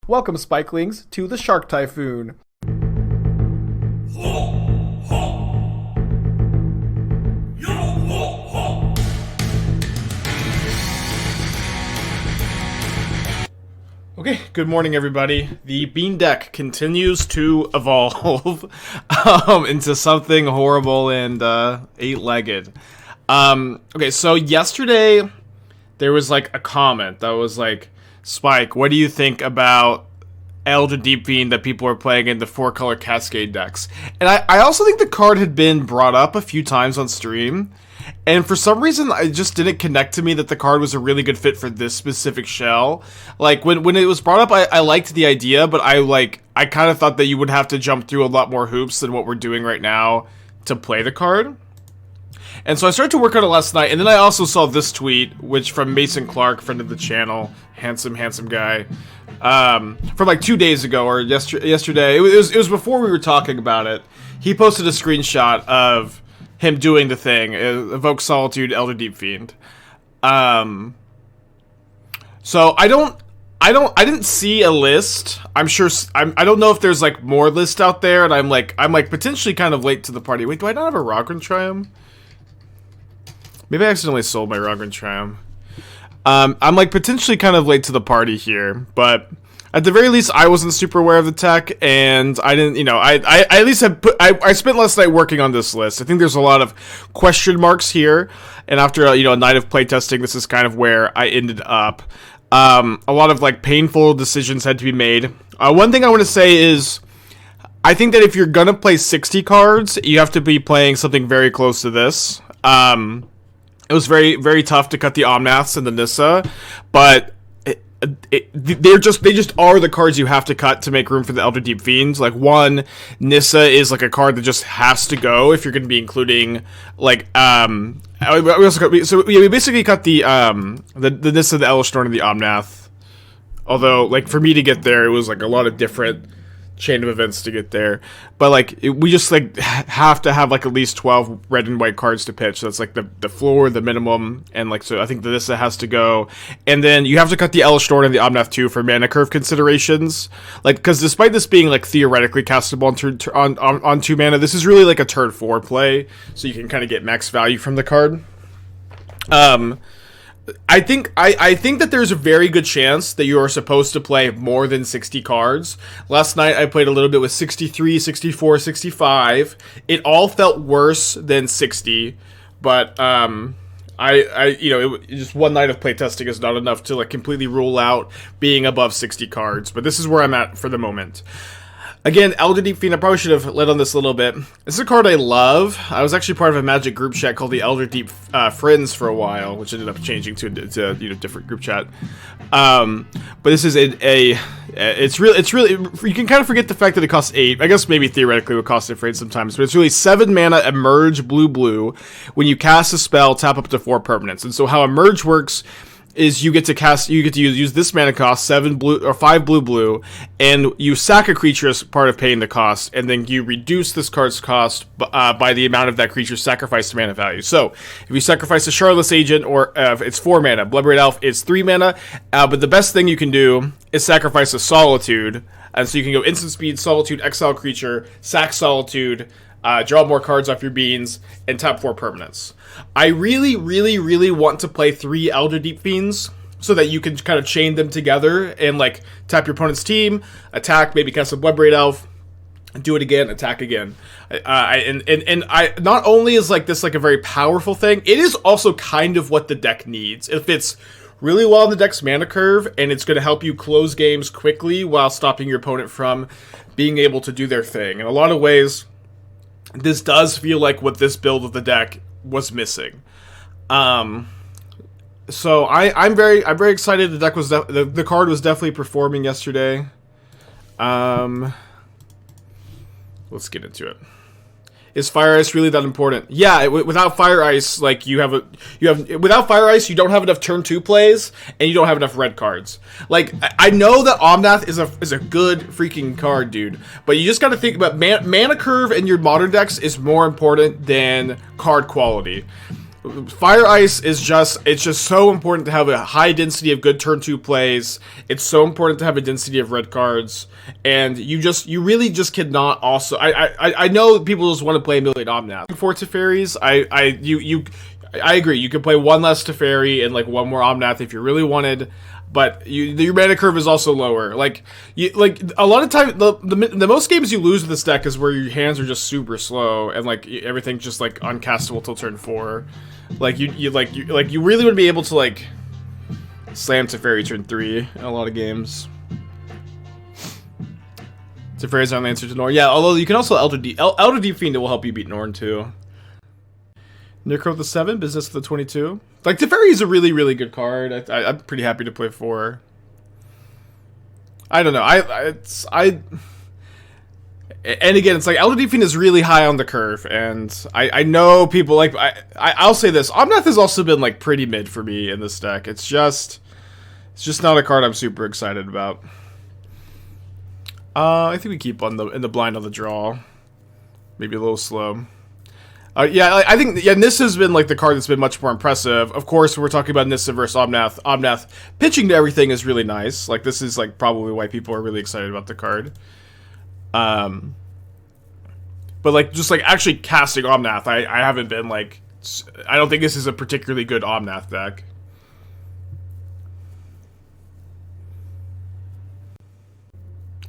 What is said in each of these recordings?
Welcome, Spikelings, to the Shark Typhoon. Okay, good morning, everybody. The Bean Deck continues to evolve into something horrible and eight-legged. Okay, so yesterday there was like a comment that was like, Spike, what do you think about Elder Deep-Fiend that people are playing in the 4-color Cascade decks? And I also think the card had been brought up a few times on stream, and for some reason it just didn't connect to me that the card was a really good fit for this specific shell. Like, when it was brought up, I liked the idea, but I kind of thought that you would have to jump through a lot more hoops than what we're doing right now to play the card. And so I started to work on it last night, and then I also saw this tweet, which from Mason Clark, friend of the channel, handsome guy, from like 2 days ago, or yesterday. It was before we were talking about it. He posted a screenshot of him doing the thing, evoke Solitude, Elder Deep-Fiend. So I didn't see a list. I don't know if there's like more lists out there, and I'm like potentially kind of late to the party. Wait, do I not have a Raugrin Triome? Maybe I accidentally sold my Raugrin Triome. I'm like potentially kind of late to the party here, but at the very least, I wasn't super aware of the tech, and I didn't, I at least had I spent last night working on this list. I think there's a lot of question marks here, and after a night of playtesting, this is kind of where I ended up. A lot of like painful decisions had to be made. One thing I want to say is, I think that if you're gonna play 60 cards, you have to be playing something very close to this. It was very, very tough to cut the Omnaths and the Nissa, but they just are the cards you have to cut to make room for the Elder Deep-Fiends. Like, one, Nissa is like a card that just has to go if you're going to be including like we basically cut the Nissa, the Elesh, Norn, and the Omnath. Although, like, for me to get there, it was like a lot of different chain of events to get there, but like we just like have to have like at least 12 red and white cards to pitch. So that's like the floor, the minimum, and like, so I think this has to go, and then you have to cut the Elesh, Norn, and the Omnath too for mana curve considerations. Like, because despite this being like theoretically castable on 2 mana, this is really like a turn 4 play, so you can kind of get max value from the card. I think that there's a very good chance that you are supposed to play more than 60 cards. Last night I played a little bit with 63, 64, 65. It all felt worse than 60, but just one night of playtesting is not enough to like completely rule out being above 60 cards. But this is where I'm at for the moment. Again, Elder Deep-Fiend, I probably should have led on this a little bit. This is a card I love. I was actually part of a Magic group chat called the Elder Deep Friends for a while, which ended up changing to different group chat. But this is it's really you can kind of forget the fact that it costs 8. I guess maybe theoretically it would cost it for 8 sometimes, but it's really 7 mana Emerge blue. When you cast a spell, tap up to 4 permanents. And so how Emerge works is you get to use this mana cost, 7 blue or 5 blue, and you sack a creature as part of paying the cost, and then you reduce this card's cost by the amount of that creature's sacrificed mana value. So if you sacrifice a Shardless Agent, or it's 4 mana, Bloodbraid Elf is 3 mana, but the best thing you can do is sacrifice a Solitude, and so you can go instant speed, Solitude, exile creature, sack Solitude, draw more cards off your beans, and tap 4 permanents. I really, really, really want to play 3 Elder Deep-Fiends so that you can kind of chain them together and like tap your opponent's team, attack, maybe cast a Bloodbraid Elf, do it again, attack again. I not only is like this like a very powerful thing, it is also kind of what the deck needs. It fits really well in the deck's mana curve, and it's going to help you close games quickly while stopping your opponent from being able to do their thing. In a lot of ways, this does feel like what this build of the deck was missing. So I'm very excited. The deck was the card was definitely performing yesterday. Let's get into it. Is Fire Ice really that important? Yeah, without Fire Ice, like without Fire Ice, you don't have enough turn 2 plays, and you don't have enough red cards. Like, I know that Omnath is a good freaking card, dude, but you just got to think about mana curve in your modern decks is more important than card quality. Fire Ice is it's just so important to have a high density of good turn 2 plays. It's so important to have a density of red cards, and you really just cannot also. I know people just want to play a million Omnath. For Teferis, I agree. You could play one less Teferi and like one more Omnath if you really wanted, but your mana curve is also lower. Like a lot of time, the most games you lose with this deck is where your hands are just super slow and like everything's just like uncastable till turn 4. Like you really would be able to like slam Teferi turn 3 in a lot of games. Teferi's on the answer to Norn. Yeah, although you can also Elder Deep-Fiend that will help you beat Norn too. Necro the 7, Business the 22. Like, Teferi is a really, really good card. I'm pretty happy to play 4. I don't know. And again, it's like Elder Deep-Fiend is really high on the curve, and I know people like I'll say this. Omnath has also been like pretty mid for me in this deck. It's just not a card I'm super excited about. I think we keep in the blind on the draw. Maybe a little slow. Yeah, I think Nissa has been like the card that's been much more impressive. Of course, we're talking about Nissa versus Omnath. Omnath pitching to everything is really nice. Like, this is like probably why people are really excited about the card. But like just like actually casting Omnath, I haven't been like. I don't think this is a particularly good Omnath deck.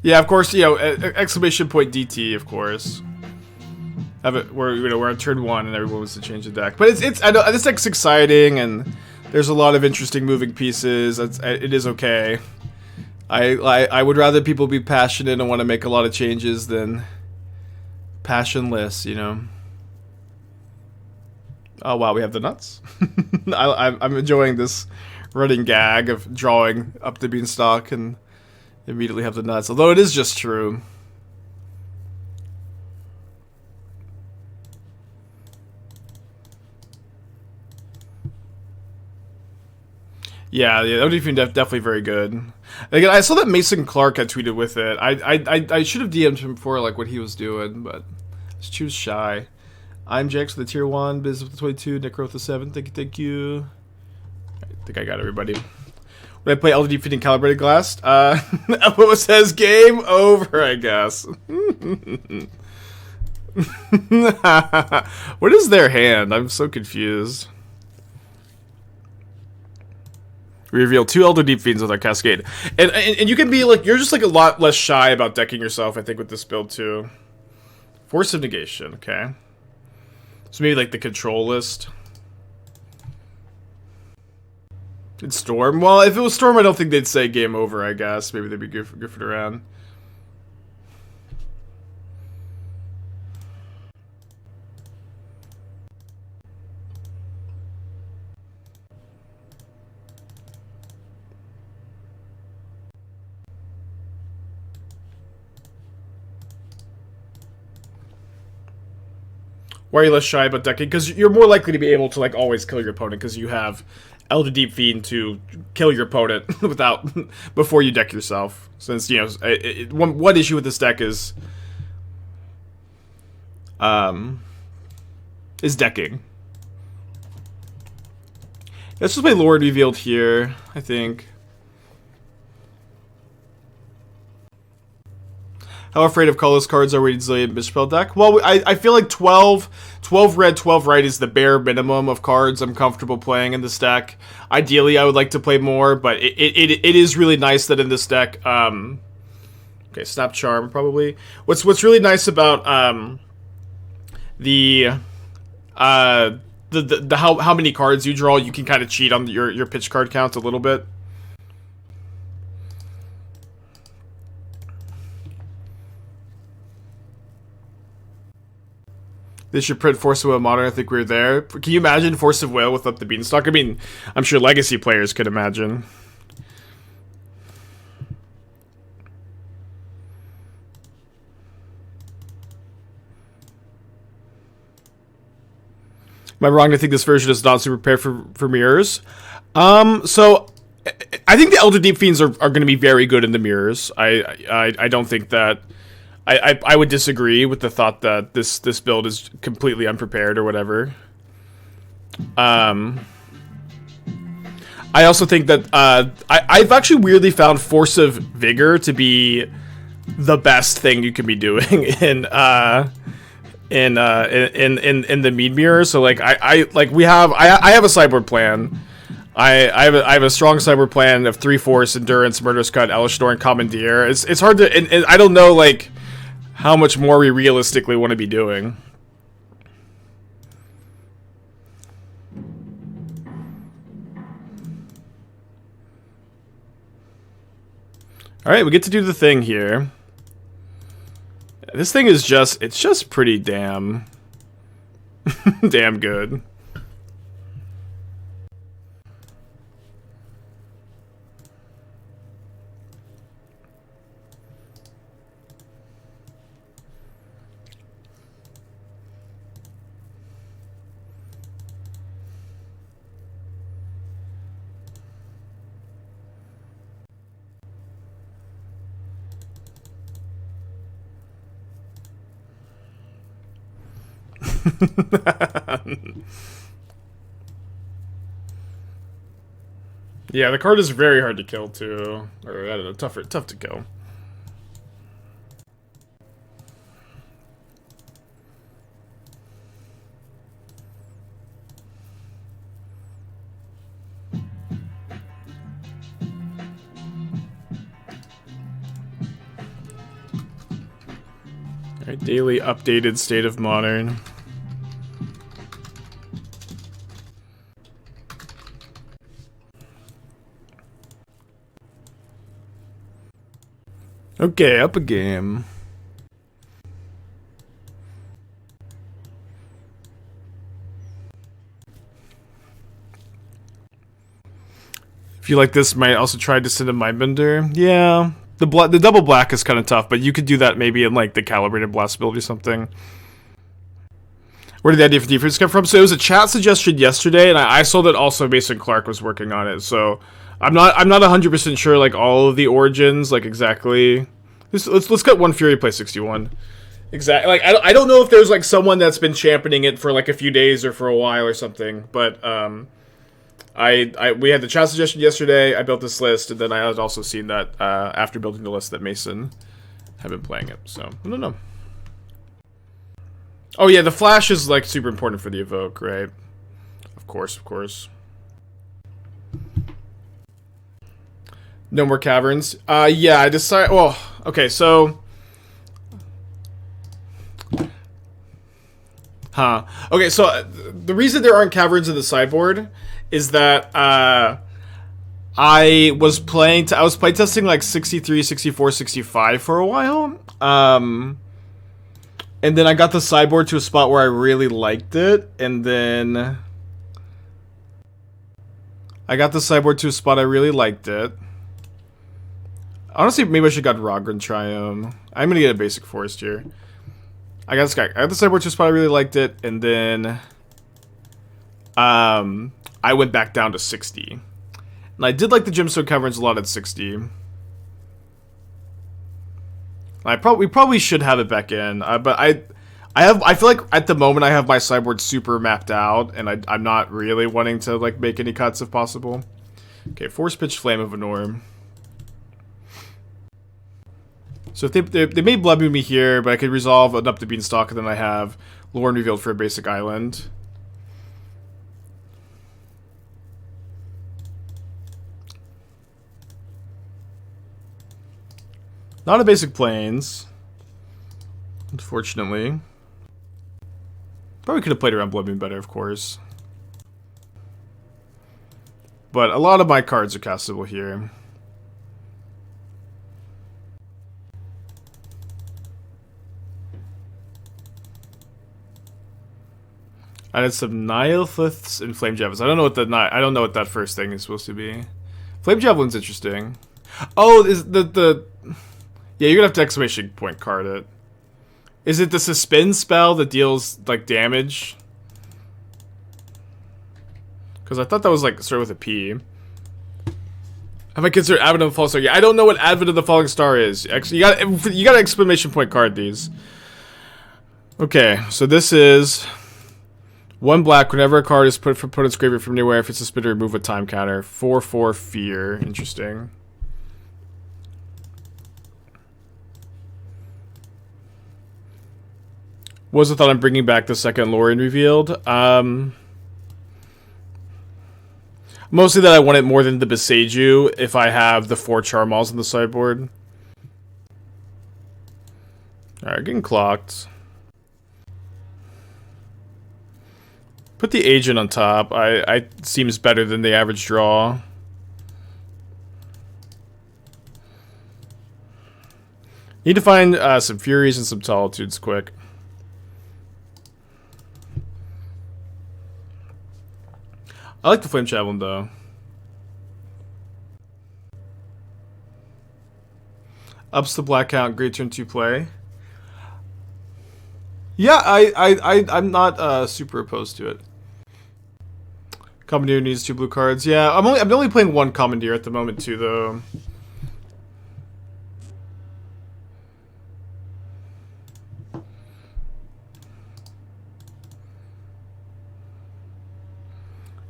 Yeah, of course, exclamation point DT, of course. Have it we're on turn 1 and everyone wants to change the deck, but I know this deck's exciting and there's a lot of interesting moving pieces. It is okay. I would rather people be passionate and want to make a lot of changes than passionless, you know. Oh wow, we have the nuts. I'm enjoying this running gag of drawing Up the Beanstalk and immediately have the nuts, although it is just true. Yeah, the Elder Deep-Fiend definitely very good. Again, I saw that Mason Clark had tweeted with it. I should have DM'd him for like what he was doing, but just choose shy. I'm Jax with the tier 1, Biz with the 22, Necro with the 7. Thank you. I think I got everybody. When I play Elder Deep-Fiend and Calibrated Glass, what says game over, I guess. What is their hand? I'm so confused. We reveal 2 Elder Deep-Fiends with our Cascade. And you can be like, you're just like a lot less shy about decking yourself, I think, with this build too. Force of Negation, okay. So maybe like the control list. It's Storm. Well, if it was Storm, I don't think they'd say game over, I guess. Maybe they'd be goofing around. Why are you less shy about decking? Because you're more likely to be able to like always kill your opponent because you have Elder Deep-Fiend to kill your opponent before you deck yourself. Since one issue with this deck is decking. Let's just play Lrien Revealed here, I think. How afraid of colorless cards are we in Zillion Misspell deck? Well, I feel like 12 red, 12 right is the bare minimum of cards I'm comfortable playing in this deck. Ideally, I would like to play more, but it is really nice that in this deck, okay, Snap Charm, probably. What's really nice about, how many cards you draw, you can kind of cheat on your pitch card count a little bit. They should print Force of Will Modern. I think we're there. Can you imagine Force of Will with Up the Beanstalk? I mean, I'm sure Legacy players could imagine. Am I wrong to think this version is not super prepared for mirrors? So I think the Elder Deep-Fiends are going to be very good in the mirrors. I don't think that. I would disagree with the thought that this build is completely unprepared or whatever. I also think that I've actually weirdly found Force of Vigor to be the best thing you can be doing in the Mead Mirror. So like I have a sideboard plan. I have a strong sideboard plan of 3 Force, Endurance, Murderous Cut, Elesh, Norn, Commandeer. It's hard to and I don't know like how much more we realistically want to be doing. Alright, we get to do the thing here. This thing is it's just pretty damn damn good. Yeah, the card is very hard to kill too. Or I don't know, tough to kill. Alright, daily updated State of Modern. Okay, up a game. If you like this, might also try Descendant Mindbender. Yeah, the double black is kind of tough, but you could do that maybe in like the Calibrated Blast build or something. Where did the idea for defense come from? So it was a chat suggestion yesterday, and I saw that also Mason Clark was working on it. So I'm not 100% sure like all of the origins like exactly. Let's cut One Fury play 61. Exactly. Like I don't know if there's like someone that's been championing it for like a few days or for a while or something, but we had the chat suggestion yesterday. I built this list, and then I had also seen that after building the list that Mason had been playing it. So I don't know. Oh yeah, the flash is like super important for the evoke, right? Of course. No more caverns. Yeah, I decided. Well, okay, so. Okay, so the reason there aren't caverns in the sideboard is that I was playtesting like 63, 64, 65 for a while. And then I got the sideboard to a spot where I really liked it, and then I got the sideboard to a spot I really liked it. Honestly, maybe I should have got Raugrin Triome. I'm gonna get a basic forest here. I got this guy. I got the sideboard to a spot I really liked it, and then I went back down to 60. And I did like the Gemstone Caverns a lot at 60. We probably should have it back in, but I feel like at the moment I have my sideboard super mapped out, and I'm not really wanting to like make any cuts if possible. Okay, Force Pitch Flame of a Norm. So if they may Blood Moon me here, but I could resolve an Up the Beanstalk, and then I have Lrien Revealed for a basic island. Not a basic plains, unfortunately. Probably could have played around Blood Moon better, of course. But a lot of my cards are castable here. I did some Nihiliths and Flame Javelins. I don't know what that first thing is supposed to be. Flame Javelin's interesting. Oh, is the yeah, you're gonna have to exclamation point card it. Is it the suspend spell that deals like damage? Because I thought that was like started with a P. Have I considered Advent of the Falling Star? Yeah, I don't know what Advent of the Falling Star is. You got to exclamation point card these. Okay, so this is 1 black, whenever a card is put from opponent's graveyard from anywhere, if it's suspended, remove a time counter. 4/4 fear. Interesting. What was the thought on bringing back the second Lrien Revealed? Mostly that I want it more than the Besage You if I have the 4 Charmaws on the sideboard. Alright, getting clocked. Put the agent on top. I seems better than the average draw. Need to find some Furies and some Solitudes quick. I like the Flame Javelin though. Ups the black count, great turn 2 play. Yeah, I'm not super opposed to it. Commandeer needs 2 blue cards. Yeah, I'm only playing 1 Commandeer at the moment too, though.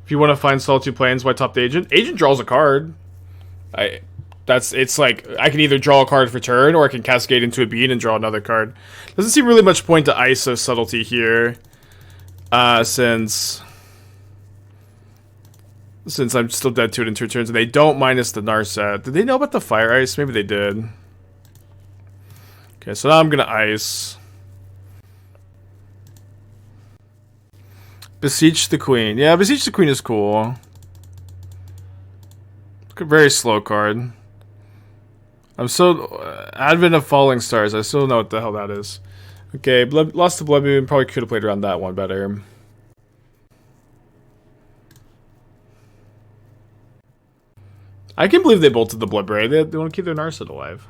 If you want to find Solitude Plains, why top the agent? Agent draws a card. It's like I can either draw a card for turn, or I can cascade into a bean and draw another card. Doesn't seem really much point to ISO subtlety here, since I'm still dead to it in 2 turns, and they don't minus the Narset. Did they know about the Fire Ice? Maybe they did. Okay, so now I'm gonna ice. Beseech the Queen. Yeah, Beseech the Queen is cool. Very slow card. I'm so... Advent of Falling Stars. I still don't know what the hell that is. Okay, lost to Blood Moon. Probably could have played around that one better. I can't believe they bolted the Bloodbraid. They want to keep their Narset alive.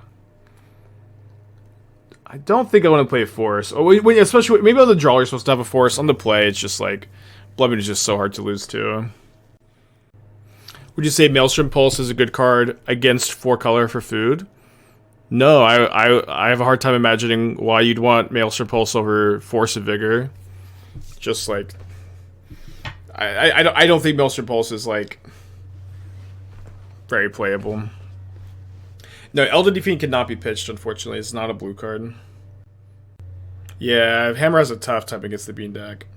I don't think I want to play Force. Oh, especially maybe on the draw you're supposed to have a Force. On the play, it's just like Blood Moon is just so hard to lose to. Would you say Maelstrom Pulse is a good card against 4 color for food? No, I have a hard time imagining why you'd want Maelstrom Pulse over Force of Vigor. Just like I don't think Maelstrom Pulse is like very playable. No, Elder Deep-Fiend cannot be pitched, unfortunately. It's not a blue card. Yeah, Hammer has a tough time against the Bean deck.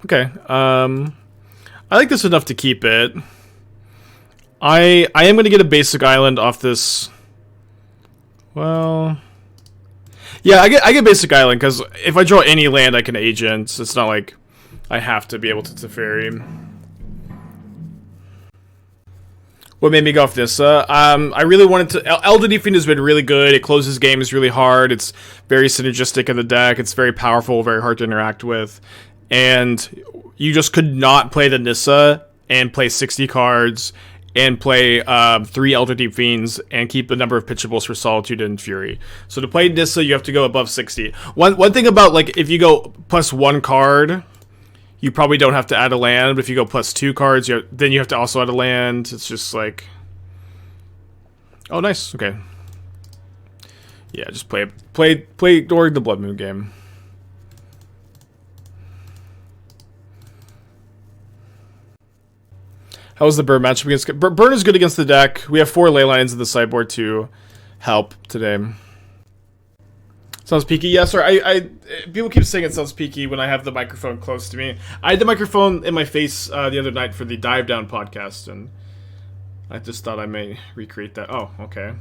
Okay, I like this enough to keep it. I am going to get a basic island off this. Well... Yeah, I get basic island, because if I draw any land I can agent. It's not like I have to be able to Teferi. What made me go off Nissa? I really wanted to... Elder Deep-Fiend has been really good. It closes games really hard. It's very synergistic in the deck. It's very powerful, very hard to interact with. And you just could not play the Nissa and play 60 cards and play 3 Elder Deep-Fiends and keep the number of pitchables for Solitude and Fury. So to play Nissa, you have to go above 60. One thing about, like, if you go plus 1 card, you probably don't have to add a land. But if you go plus 2 cards, then you have to also add a land. It's just like... Oh, nice. Okay. Yeah, just play during the Blood Moon game. How was the Burn matchup against... Burn is good against the deck. We have 4 Leylines in the sideboard to help today. Sounds peaky. Yeah, sorry. People keep saying it sounds peaky when I have the microphone close to me. I had the microphone in my face the other night for the Dive Down podcast, and I just thought I may recreate that. Oh, okay.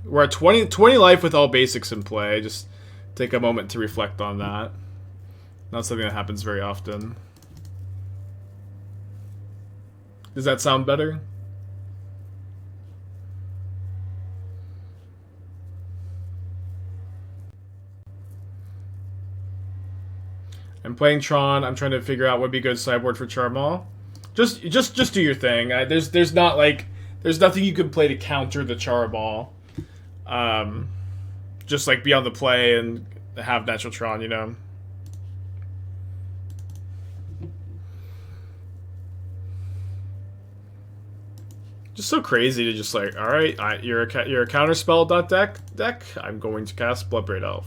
We're at 20 life with all basics in play. Just take a moment to reflect on that. Not something that happens very often. Does that sound better? I'm playing Tron. I'm trying to figure out what would be good sideboard for Charmaw. Just do your thing. There's nothing you can play to counter the Charmaw. Just like be on the play and have natural Tron, you know. Just so crazy to just like, all right, you're a counterspell deck. I'm going to cast Bloodbraid Elf.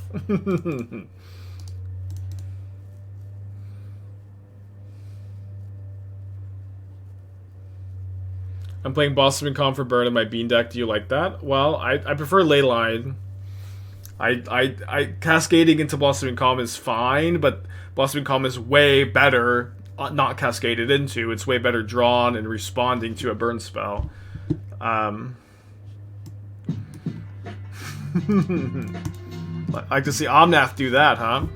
I'm playing Blossoming Calm for burn in my bean deck. Do you like that? Well, I prefer Leyline. I cascading into Blossoming Calm is fine, but Blossoming Calm is way better not cascaded into. It's way better drawn and responding to a burn spell. I like to see Omnath do that, huh?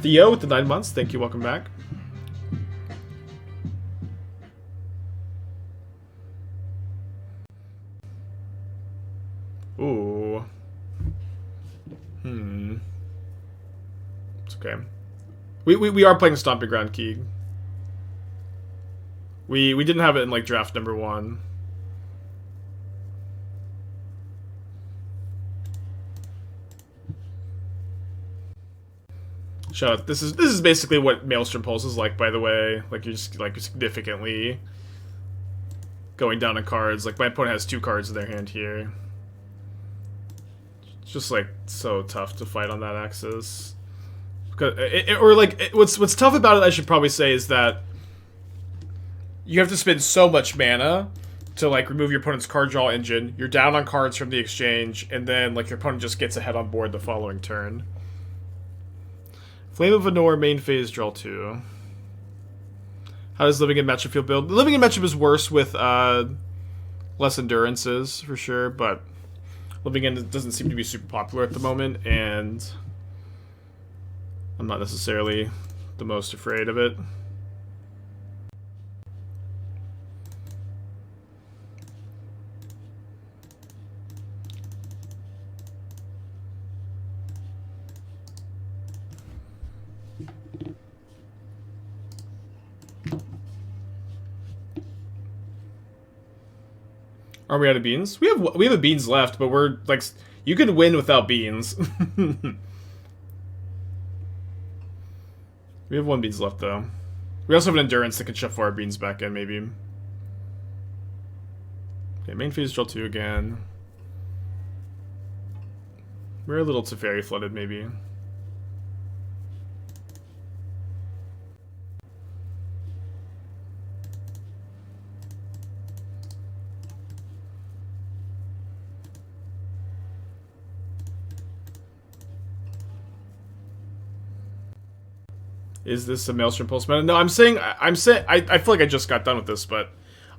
Theo with the 9 months. Thank you. Welcome back. Ooh. It's okay. We are playing Stomping Ground Keeg. We didn't have it in like draft number 1. Shout out. This is basically what Maelstrom Pulse is like, by the way. Like you're just like significantly going down on cards. Like my opponent has 2 cards in their hand here. It's just like so tough to fight on that axis. Because what's tough about it, I should probably say, is that you have to spend so much mana to like remove your opponent's card draw engine. You're down on cards from the exchange, and then like your opponent just gets ahead on board the following turn. Flame of Anor, main phase, draw 2. How does Living in Matchup feel build? Living in Matchup is worse with less endurances, for sure, but Living in doesn't seem to be super popular at the moment, and I'm not necessarily the most afraid of it. Are we out of beans? We have a beans left, but we're like, you can win without beans. We have 1 beans left though. We also have an endurance that can shuffle our beans back in, maybe. Okay, main phase draw 2 again. We're a little Teferi flooded, maybe. Is this a Maelstrom Pulse meta? No, I feel like I just got done with this, but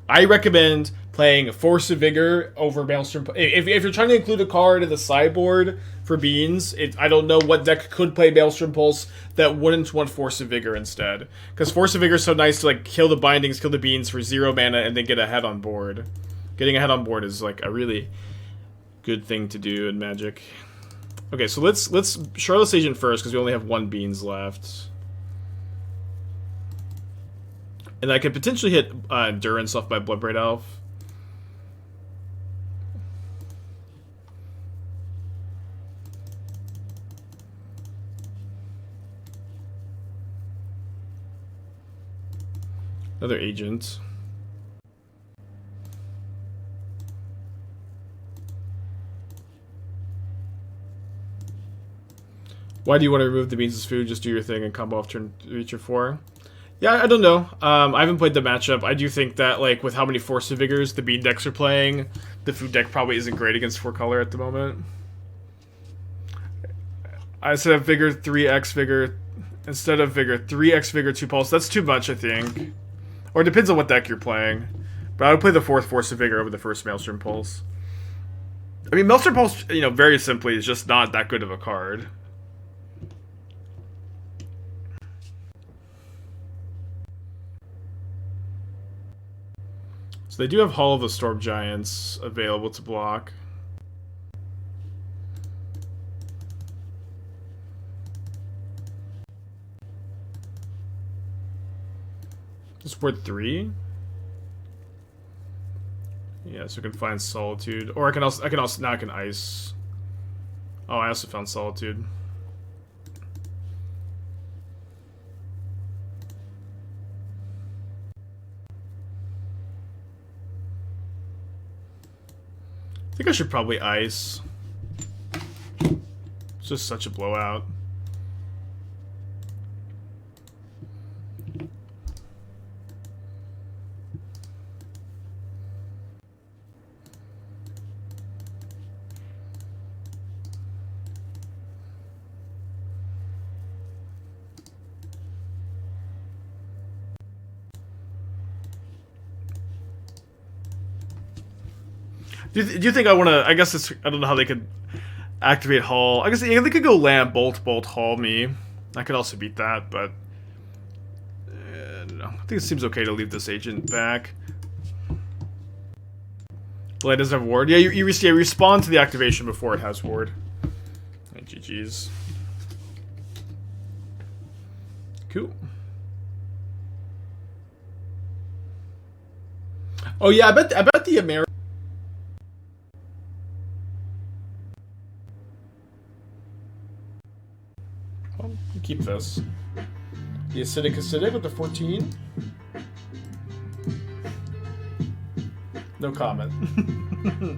I recommend playing Force of Vigor over Maelstrom. If you're trying to include a card in the sideboard for beans, I don't know what deck could play Maelstrom Pulse that wouldn't want Force of Vigor instead. Because Force of Vigor is so nice to like kill the bindings, kill the beans for 0 mana, and then get ahead on board. Getting ahead on board is like a really good thing to do in Magic. Okay, so let's Shardless Agent first because we only have 1 beans left. And I could potentially hit Endurance off by Bloodbraid Elf. Another agent. Why do you want to remove the beans as food? Just do your thing and combo off turn 3 or 4. Yeah, I don't know. I haven't played the matchup. I do think that, like, with how many Force of Vigors the bean decks are playing, the food deck probably isn't great against 4 color at the moment. Instead of Vigor, 3x Vigor. Instead of Vigor, 3x Vigor, 2 Pulse. That's too much, I think. Or it depends on what deck you're playing. But I would play the 4th Force of Vigor over the 1st Maelstrom Pulse. I mean, Maelstrom Pulse, you know, very simply, is just not that good of a card. So they do have Hall of the Storm Giants available to block. It's worth 3. Yeah, so we can find Solitude, or I can also now I can ice. Oh, I also found Solitude. I think I should probably ice. It's just such a blowout. Do you think I want to? I guess it's. I don't know how they could activate Hall. I guess they could go land, bolt, Hall me. I could also beat that, but no. I think it seems okay to leave this agent back. Blade doesn't have ward. Yeah, you respond to the activation before it has ward. And GG's. Cool. Oh yeah, I bet the American. Keep this. The acidic with the 14. No comment. I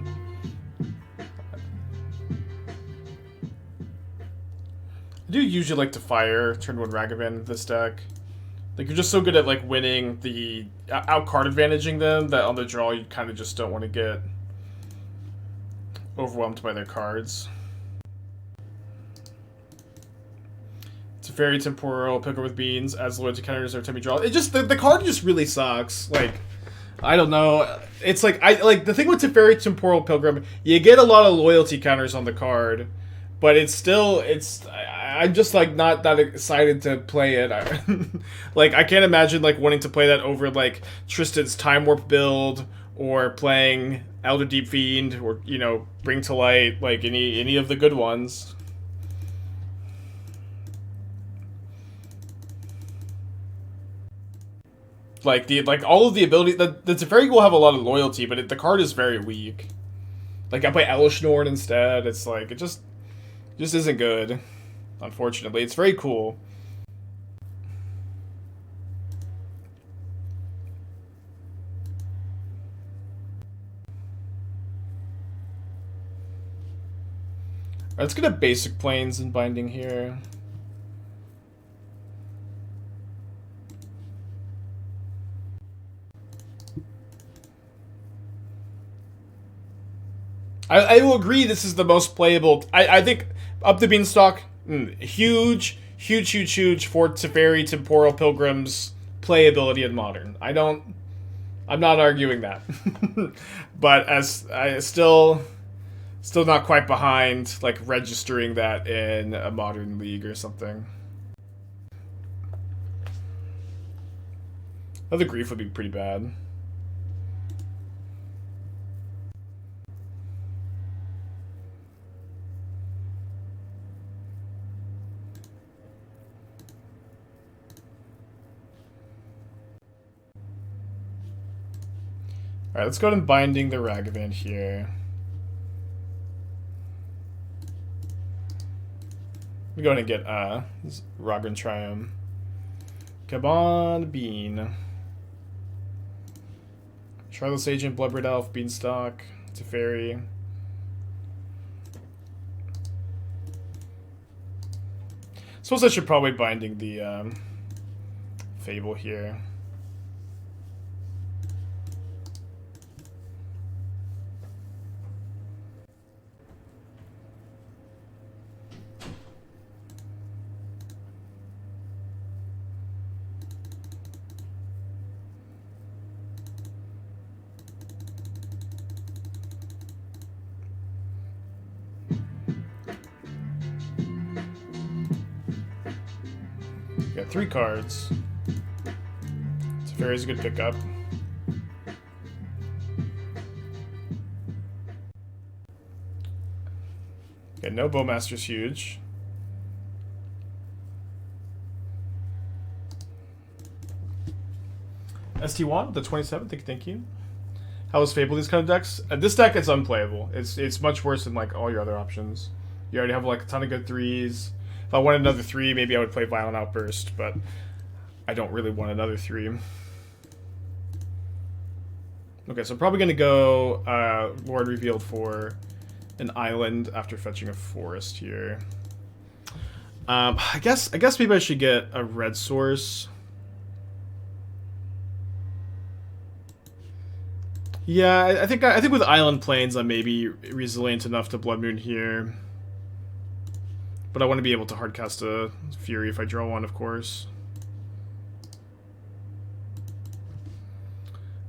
do usually like to fire turn 1 Ragavan this deck. Like, you're just so good at like winning the out card advantaging them that on the draw you kind of just don't want to get overwhelmed by their cards. Teferi, Temporal, Picker with Beans, adds loyalty counters every time you draw. It just the card just really sucks. Like, I don't know. It's like the thing with Teferi, Temporal, Pilgrim, you get a lot of loyalty counters on the card, but it's still I'm just like not that excited to play it. Like, I can't imagine like wanting to play that over like Tristan's Time Warp build or playing Elder Deep-Fiend or, you know, Bring to Light, like any of the good ones. Like all of the ability, the Teferi will have a lot of loyalty, but the card is very weak. Like, I play Elesh Norn instead. It's like, it just isn't good. Unfortunately, it's very cool. Alright, let's get a basic planes and binding here. I will agree this is the most playable. I think Up the Beanstalk, huge for Teferi, Temporal, Pilgrims playability in Modern. I'm not arguing that. But as I still not quite behind like registering that in a Modern league or something. Other Grief would be pretty bad. Alright, let's go ahead and binding the Ragavan here. We go ahead and get Raugrin Triome. Come on, Bean. Shardless Agent, Bloodbraid Elf, Beanstalk, Teferi. Suppose I should probably binding the Fable here. Got 3 cards. Teferi's a good pickup. Okay, no Bowmaster's huge. ST1, the 27th, thank you. How is Fable these kind of decks? This deck is unplayable. It's much worse than like all your other options. You already have like a ton of good 3s. If I wanted another 3, maybe I would play Violent Outburst, but I don't really want another 3. Okay, so I'm probably going to go Lrien Revealed for an island after fetching a forest here. I guess maybe I should get a red source. Yeah, I think with Island Plains I may be resilient enough to Blood Moon here. But I want to be able to hardcast a Fury if I draw one, of course.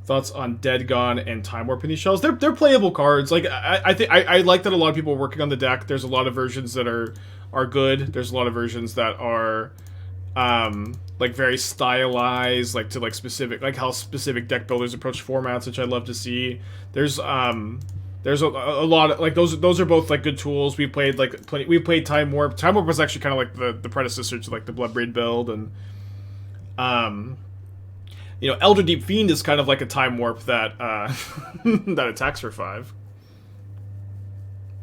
Thoughts on Dead Gone and Time Warp in these shells? They're playable cards. Like I think I like that a lot of people are working on the deck. There's a lot of versions that are good. There's a lot of versions that are like very stylized, like to like specific, like how specific deck builders approach formats, which I love to see. There's a lot of like those are both like good tools. We played we played Time Warp. Time Warp was actually kind of like the predecessor to like the Bloodbraid build, and you know, Elder Deep-Fiend is kind of like a Time Warp that that attacks for 5.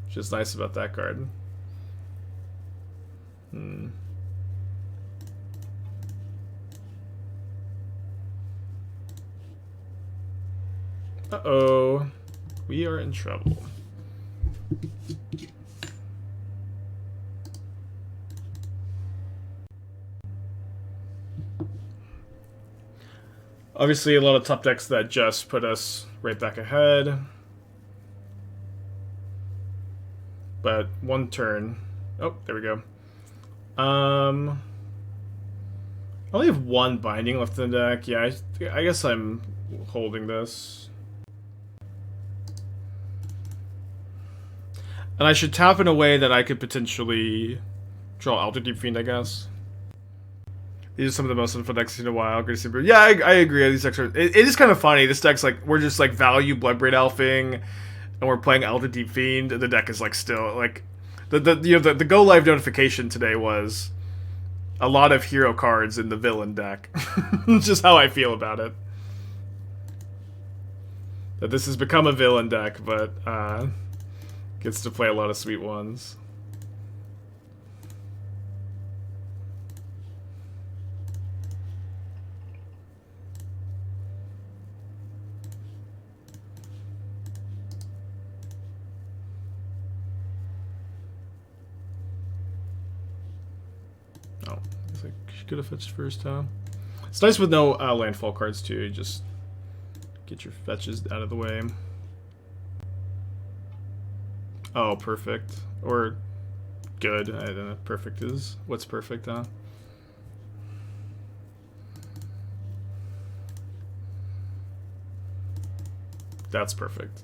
Which is nice about that card. Uh-oh. We are in trouble. Obviously, a lot of top decks that just put us right back ahead. But one turn. Oh, there we go. I only have one binding left in the deck. Yeah, I guess I'm holding this. And I should tap in a way that I could potentially draw Elder Deep-Fiend, I guess. These are some of the most fun decks I've seen in a while. Great to see. Yeah, I agree. These decks are. It is kind of funny. This deck's like we're just like value Bloodbraid Elfing, and we're playing Elder Deep-Fiend. And the deck is like still like the go live notification today was a lot of hero cards in the villain deck. Just how I feel about it. That this has become a villain deck, but gets to play a lot of sweet ones. Oh, I could have fetched first time. It's nice with no landfall cards too. You just get your fetches out of the way. Oh, perfect. Or good. I don't know. Perfect is... What's perfect, huh? That's perfect.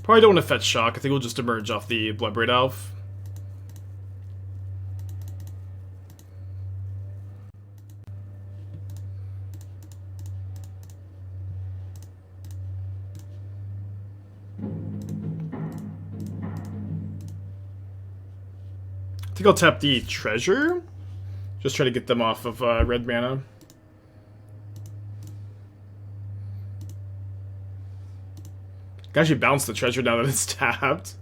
Probably don't want to fetch Shock. I think we'll just emerge off the Bloodbraid Elf. I think I'll tap the Treasure. Just try to get them off of red mana. I can actually bounce the Treasure now that it's tapped.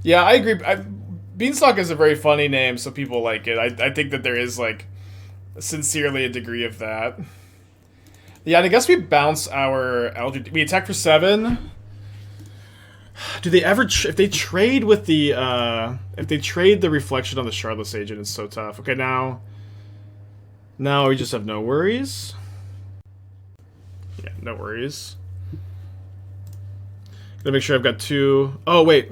Yeah, I agree. Beanstalk is a very funny name, so people like it. I think that there is, like, sincerely a degree of that. Yeah, and I guess we bounce our Elder... We attack for 7. Do they ever... if they trade with the... if they trade the Reflection on the Shardless Agent, it's so tough. Okay, now we just have no worries. Yeah, no worries. Gotta make sure I've got 2... Oh, wait.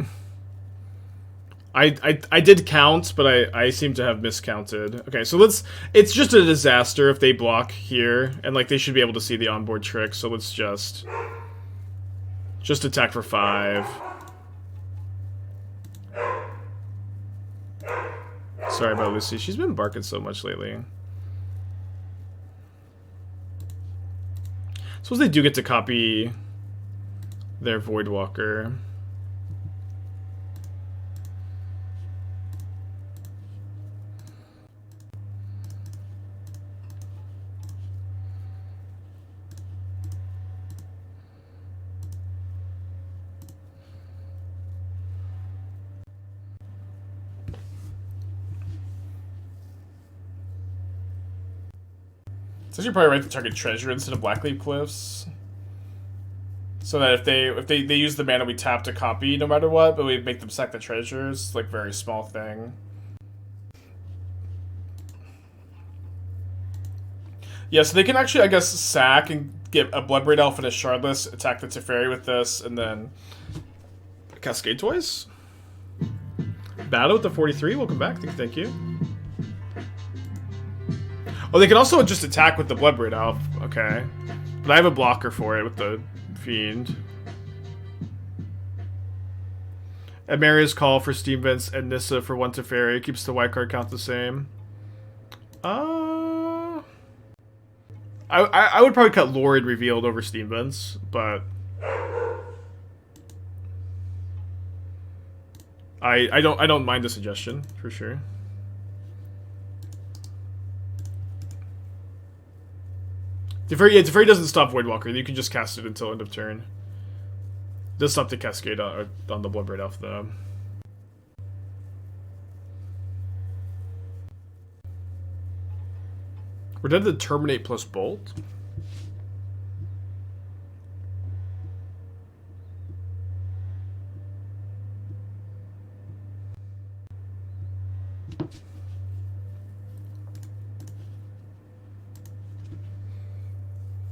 I did count, but I seem to have miscounted. Okay, so let's... It's just a disaster if they block here, and like they should be able to see the onboard trick, so let's just attack for 5. Sorry about Lucy, she's been barking so much lately. Suppose they do get to copy their Voidwalker. It's actually probably right to target treasure instead of Blackleaf Cliffs. So that if they use the mana we tap to copy no matter what, but we make them sack the treasures, like very small thing. Yeah, so they can actually, I guess, sack and get a Bloodbraid Elf and a Shardless, attack the Teferi with this, and then Cascade twice. Battle with the 43, welcome back, thank you. Oh, they can also just attack with the Bloodbraid Elf, okay. But I have a blocker for it with the Fiend. Amaria's Call for Steam Vents and Nissa for 1 Teferi keeps the white card count the same. I would probably cut Lrien Revealed over Steam Vents, but I don't mind the suggestion for sure. Teferi doesn't stop Voidwalker. You can just cast it until end of turn. It does stop the Cascade on the Bloodbraid Elf though. We're dead to Terminate plus Bolt.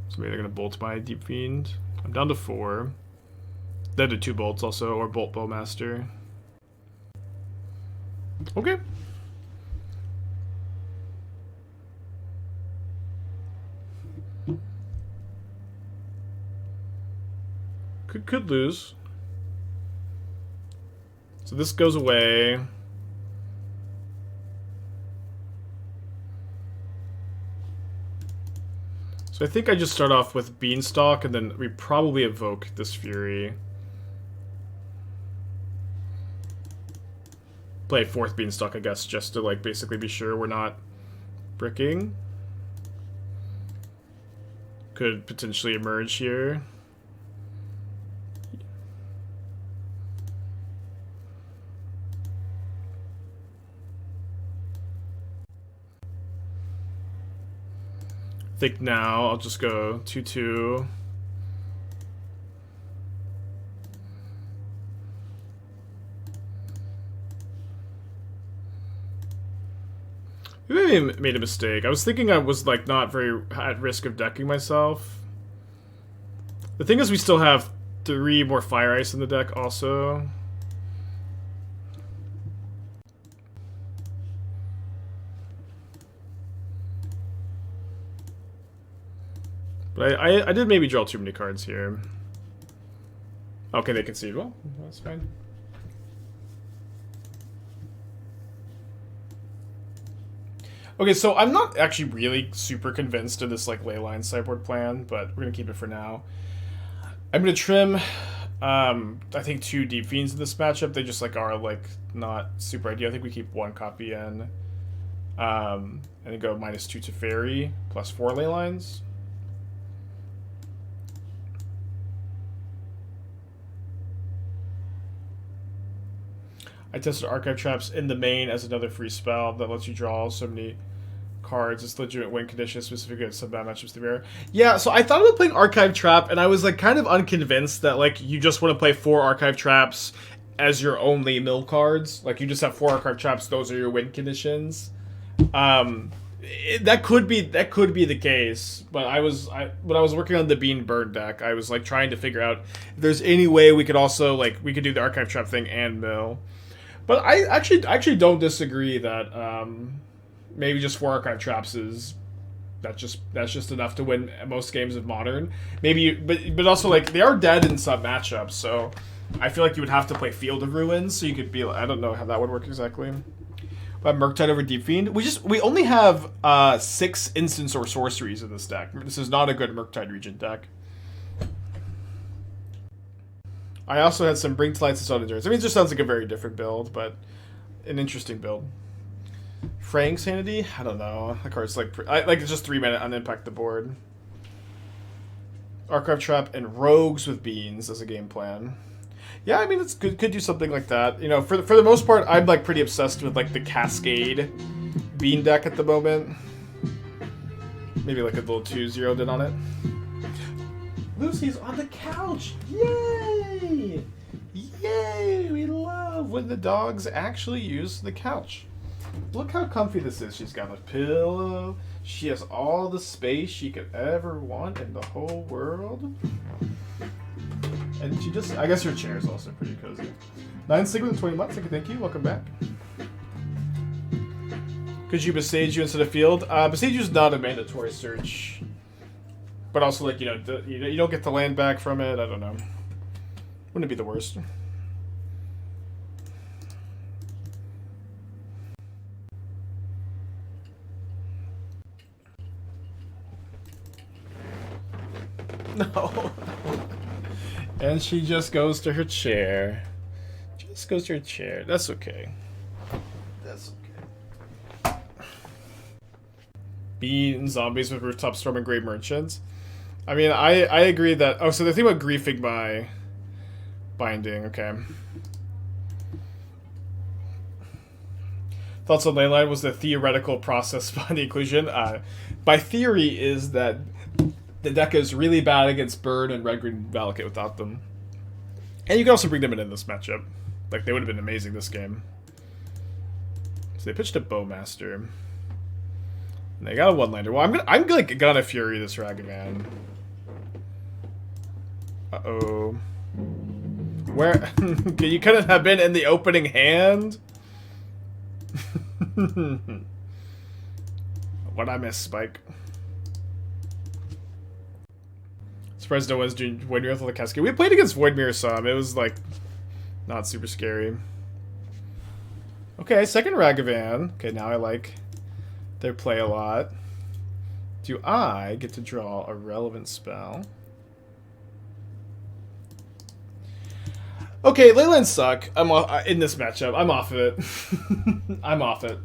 So maybe they're gonna bolt my Deep-Fiend. I'm down to 4. Dead to 2 bolts also, or Bolt Bowmaster. Okay. Could lose. So this goes away. So I think I just start off with Beanstalk, and then we probably evoke this Fury. Play 4th Beanstalk, I guess, just to like basically be sure we're not bricking. Could potentially emerge here. I think now I'll just go 2/2. Maybe I made a mistake. I was thinking I was like not very at risk of decking myself. The thing is, we still have 3 more Fire Ice in the deck also. But I did maybe draw too many cards here. Okay, they concede. Well, that's fine. Okay, so I'm not actually really super convinced of this like Leyline sideboard plan, but we're gonna keep it for now. I'm gonna trim, I think 2 Deep-Fiends in this matchup. They just like are like not super ideal. I think we keep 1 copy in, and then go -2 Teferi plus 4 Leylines. I tested Archive Traps in the main as another free spell that lets you draw so many cards. It's legitimate win condition, specifically at some bad matchups to be rare. Yeah, so I thought about playing Archive Trap, and I was like kind of unconvinced that like you just want to play 4 Archive Traps as your only mill cards. Like you just have 4 Archive Traps; those are your win conditions. That could be the case, but when I was working on the Bean Bird deck, I was like trying to figure out if there's any way we could also like we could do the Archive Trap thing and mill. But I actually don't disagree that maybe just 4 Archive Traps is that's just enough to win most games of Modern. Maybe, but also like they are dead in some matchups, so I feel like you would have to play Field of Ruins, so you could be. I don't know how that would work exactly. But Murktide over Deep-Fiend. We only have 6 instants or sorceries in this deck. This is not a good Murktide Regent deck. I also had some Bring to Lights and Sun Endurance. I mean, it just sounds like a very different build, but an interesting build. Fraying Sanity? I don't know. The card's like it's just 3 mana unimpact the board. Archive Trap and Rogues with Beans as a game plan. Yeah, I mean, it's good. Could do something like that. You know, for the most part, I'm like pretty obsessed with like the Cascade Bean deck at the moment. Maybe like a little 2 zeroed in on it. Lucy's on the couch! Yay! Yay! We love when the dogs actually use the couch. Look how comfy this is. She's got a pillow. She has all the space she could ever want in the whole world. And she just... I guess her chair is also pretty cozy. 9 Sigma in 20 months. Thank you. Welcome back. Could you Besage you instead of Field? Besage you is not a mandatory search. But also, like, you know, you don't get the land back from it. I don't know. Wouldn't it be the worst? No. And she just goes to her chair. Just goes to her chair. That's okay. That's okay. Beating zombies with rooftop storm and great merchants. I mean, I agree that... Oh, so the thing about griefing by binding, okay. Thoughts on Leyline was the theoretical process behind the inclusion. My theory is that the deck is really bad against Burn and Red-Green Valakut without them. And you can also bring them in this matchup. Like, they would have been amazing this game. So they pitched a Bowmaster. And they got a one-liner. Well, I'm gonna Fury this Ragavan. Uh-oh. Where... You couldn't have been in the opening hand? What'd I miss, Spike? Surprised no one's doing Void Mirror with the Cascade. We played against Void Mirror some. It was, like, not super scary. Okay, second Ragavan. Okay, now I like their play a lot. Do I get to draw a relevant spell? Okay, Leylines suck. I'm in this matchup. I'm off of it. I'm off it.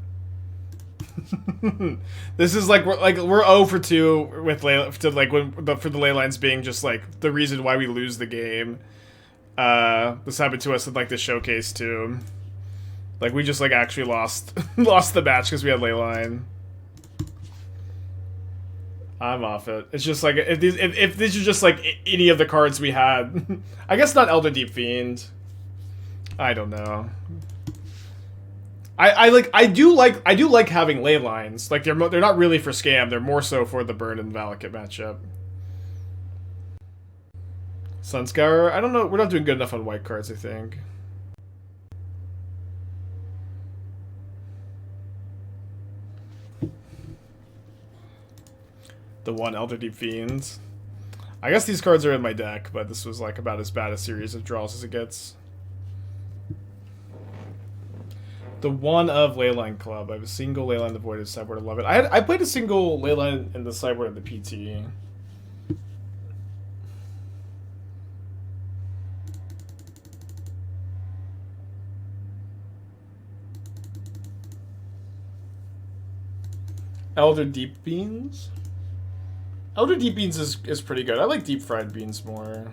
This is like we're 0 for 2 with for the Leylines being just like the reason why we lose the game. This happened to us in like the showcase too. Like we just like actually lost the match because we had Leyline. I'm off it. It's just like if these are just like any of the cards we had. I guess not Elder Deep-Fiend. I don't know. I do like having Leylines. Like they're not really for scam. They're more so for the Burn and Valakut matchup. Sunscour. I don't know. We're not doing good enough on white cards, I think. The one Elder Deep-Fiend. I guess these cards are in my deck, but this was like about as bad a series of draws as it gets. The one of Leyline Club. I have a single Leyline the Voided sideboard. I love it. I played a single Leyline in the sideboard of the PT. Elder Deep-Beans? Elder Deep-Beans is pretty good. I like Deep Fried Beans more.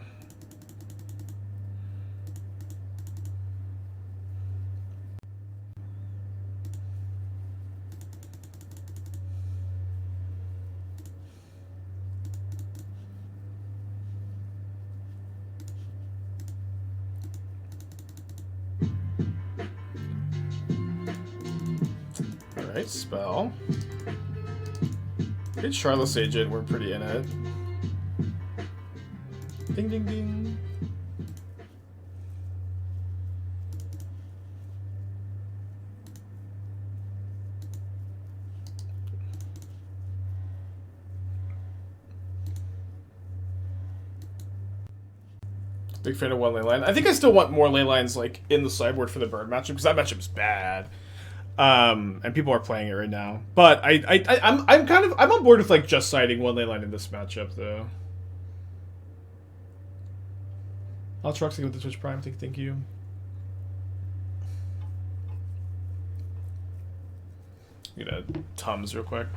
Alright, spell. Good Shardless Agent, we're pretty in it. Ding ding ding. Big fan of one Leyline. I think I still want more Leylines like in the sideboard for the Burn matchup because that matchup's bad. And people are playing it right now. But I'm on board with like just siding one Leyline in this matchup though. I'll truck with the Twitch Prime. Thank you. I'm gonna Tums real quick.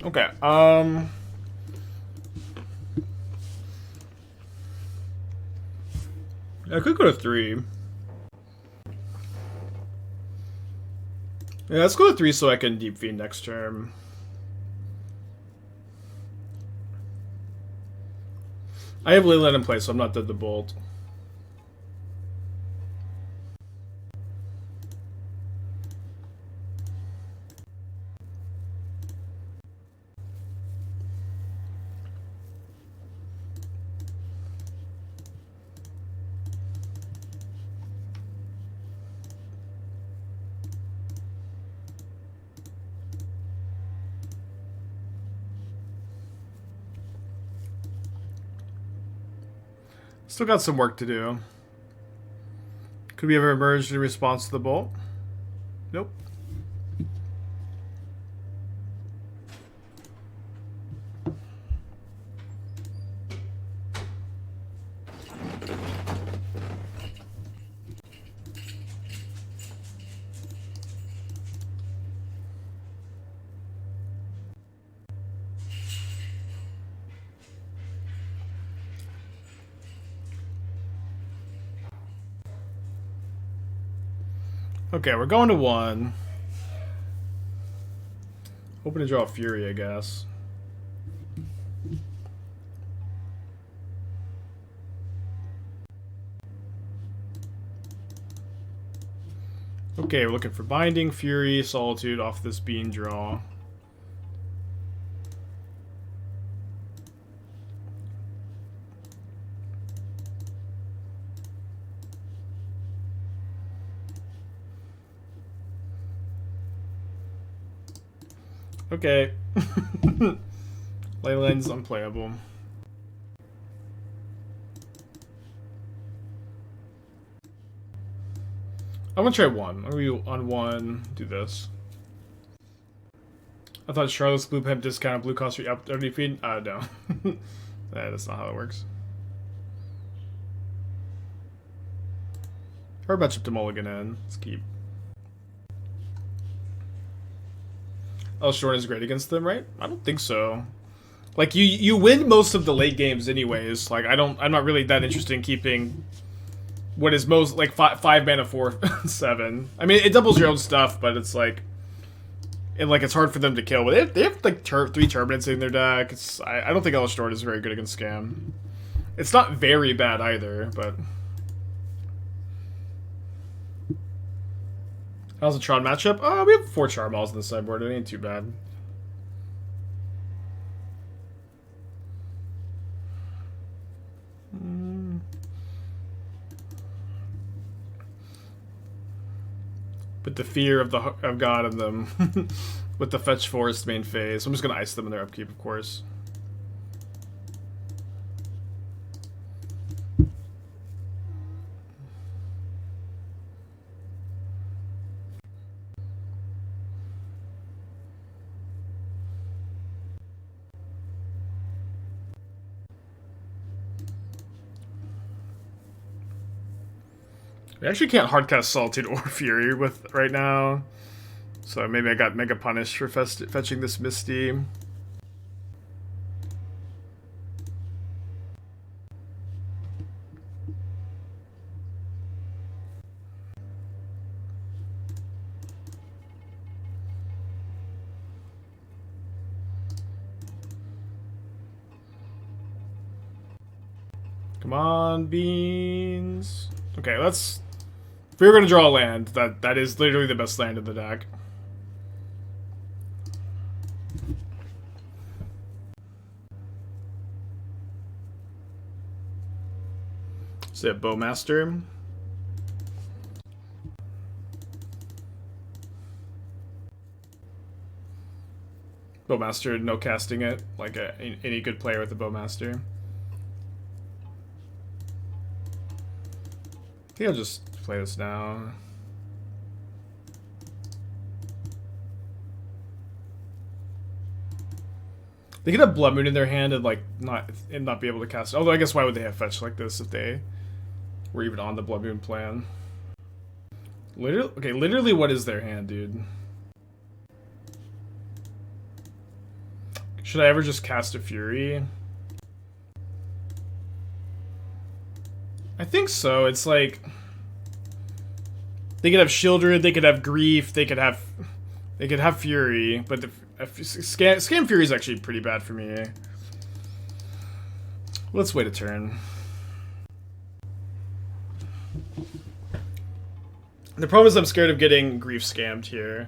Okay, I could go to 3. Yeah, let's go to 3 so I can Deep-Fiend next turn. I have Leyline in play, so I'm not dead to Bolt. Still got some work to do. Could we ever emerge in response to the bolt? Nope. Okay, we're going to 1. Hoping to draw a Fury, I guess. Okay, we're looking for Binding, Fury, Solitude off this bean draw. Okay. Leyline's unplayable. I'm gonna try 1. I'm gonna be on 1, do this. I thought Shardless Blue Pimp discount blue cost for Elder Deep-Fiend. No. That's not how it works. Or match up to Mulligan in. Let's keep. Elshorn is great against them, right? I don't think so. Like you win most of the late games anyways. Like I'm not really that interested in keeping what is most like 5 mana 4/7. I mean, it doubles your own stuff, but it's like it's hard for them to kill. But they have like 3 Terminates in their deck. I don't think Elshorn is very good against Scam. It's not very bad either, but how's the Tron matchup? We have 4 Charmaws on the sideboard. It ain't too bad. With the fear of God in them. With the Fetch Forest main phase. I'm just going to ice them in their upkeep, of course. We actually can't hardcast Solitude or Fury with right now, so maybe I got mega punished for fetching this Misty. Come on, beans. Okay, let's. If we were going to draw a land, that is literally the best land in the deck. Say a Bowmaster. Bowmaster, no casting it, like any good player with a Bowmaster. I think I'll just play this now. They could have Blood Moon in their hand and like not be able to cast it. Although I guess why would they have fetch like this if they were even on the Blood Moon plan? Literally what is their hand, dude? Should I ever just cast a Fury? I think so. It's like they could have Shieldred, they could have Grief, they could have Fury, but the Scam Fury is actually pretty bad for me. Let's wait a turn. The problem is I'm scared of getting Grief scammed here.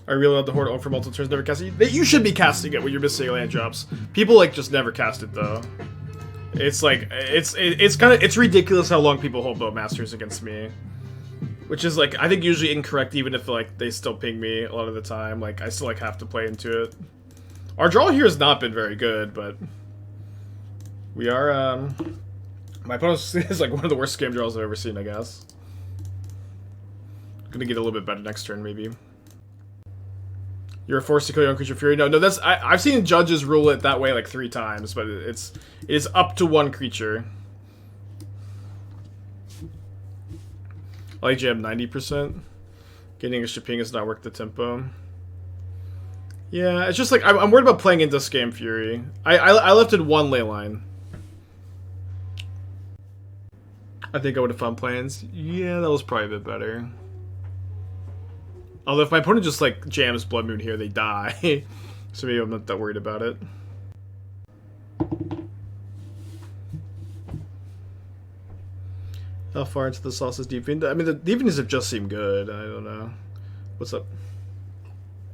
I really love the Horde on for multiple turns, never cast it. You should be casting it when you're missing land drops. People like just never cast it though. It's like it's ridiculous how long people hold Boat Masters against me. Which is like I think usually incorrect even if like they still ping me a lot of the time. Like I still like have to play into it. Our draw here has not been very good, but we are my opponent is like one of the worst scam draws I've ever seen, I guess. Gonna get a little bit better next turn maybe. You're forced to kill your own creature Fury. No, that's I've seen judges rule it that way like 3 times, but it is up to 1 creature. I like jam 90%. Getting extra ping is not worth the tempo. Yeah, it's just like I'm worried about playing into Scam Fury. I left in 1 Leyline. I think I would have found plans. Yeah, that was probably a bit better. Although if my opponent just like jams Blood Moon here, they die. So maybe I'm not that worried about it. How far into the sauce is Deep-Fiend? I mean, the Deep-Fiends have just seemed good. I don't know. What's up?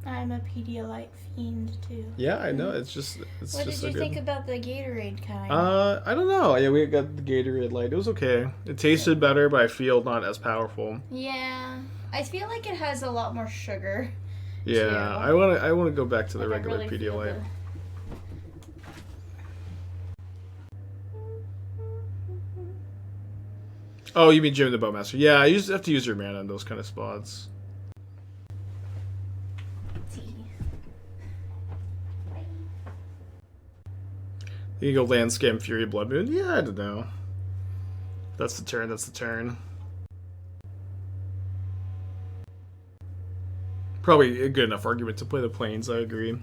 I'm a Pedialyte fiend too. Yeah, I know. It's just What did you think about the Gatorade kind? I don't know. Yeah, we got the Gatorade Light. It was okay. It tasted better, but I feel not as powerful. Yeah, I feel like it has a lot more sugar. Yeah, too. I wanna go back to the Like, regular I really feel Pedialyte. Oh, you mean Jim the Bowmaster? Yeah, you just have to use your mana in those kind of spots. You can go land Scam Fury Blood Moon? Yeah, I don't know. That's the turn, that's the turn. Probably a good enough argument to play the Plains, I agree.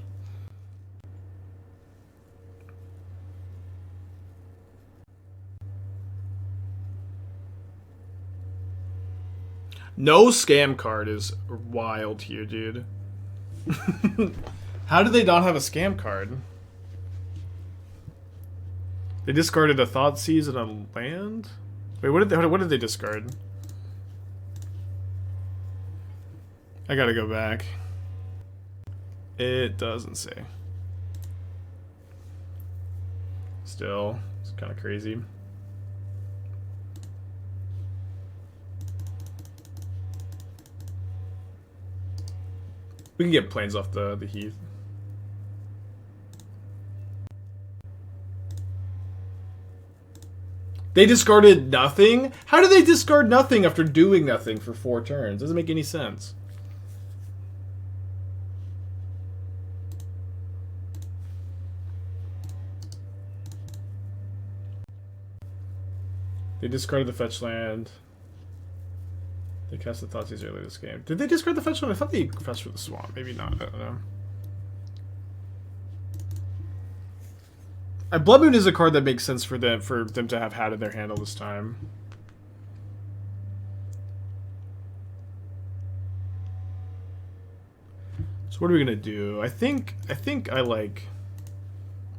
No scam card is wild here, dude. How did they not have a scam card? They discarded a Thoughtseize and a land? Wait, what did they discard? I gotta go back. It doesn't say. Still, it's kind of crazy. We can get planes off the Heath. They discarded nothing? How did they discard nothing after doing nothing for 4 turns? Doesn't make any sense. They discarded the fetch land. They cast the Thoughtseize earlier this game. Did they discard the fetch land? I thought they fetched for the swamp. Maybe not. I don't know. Blood Moon is a card that makes sense for them to have had in their hand all this time. So what are we gonna do? I think I like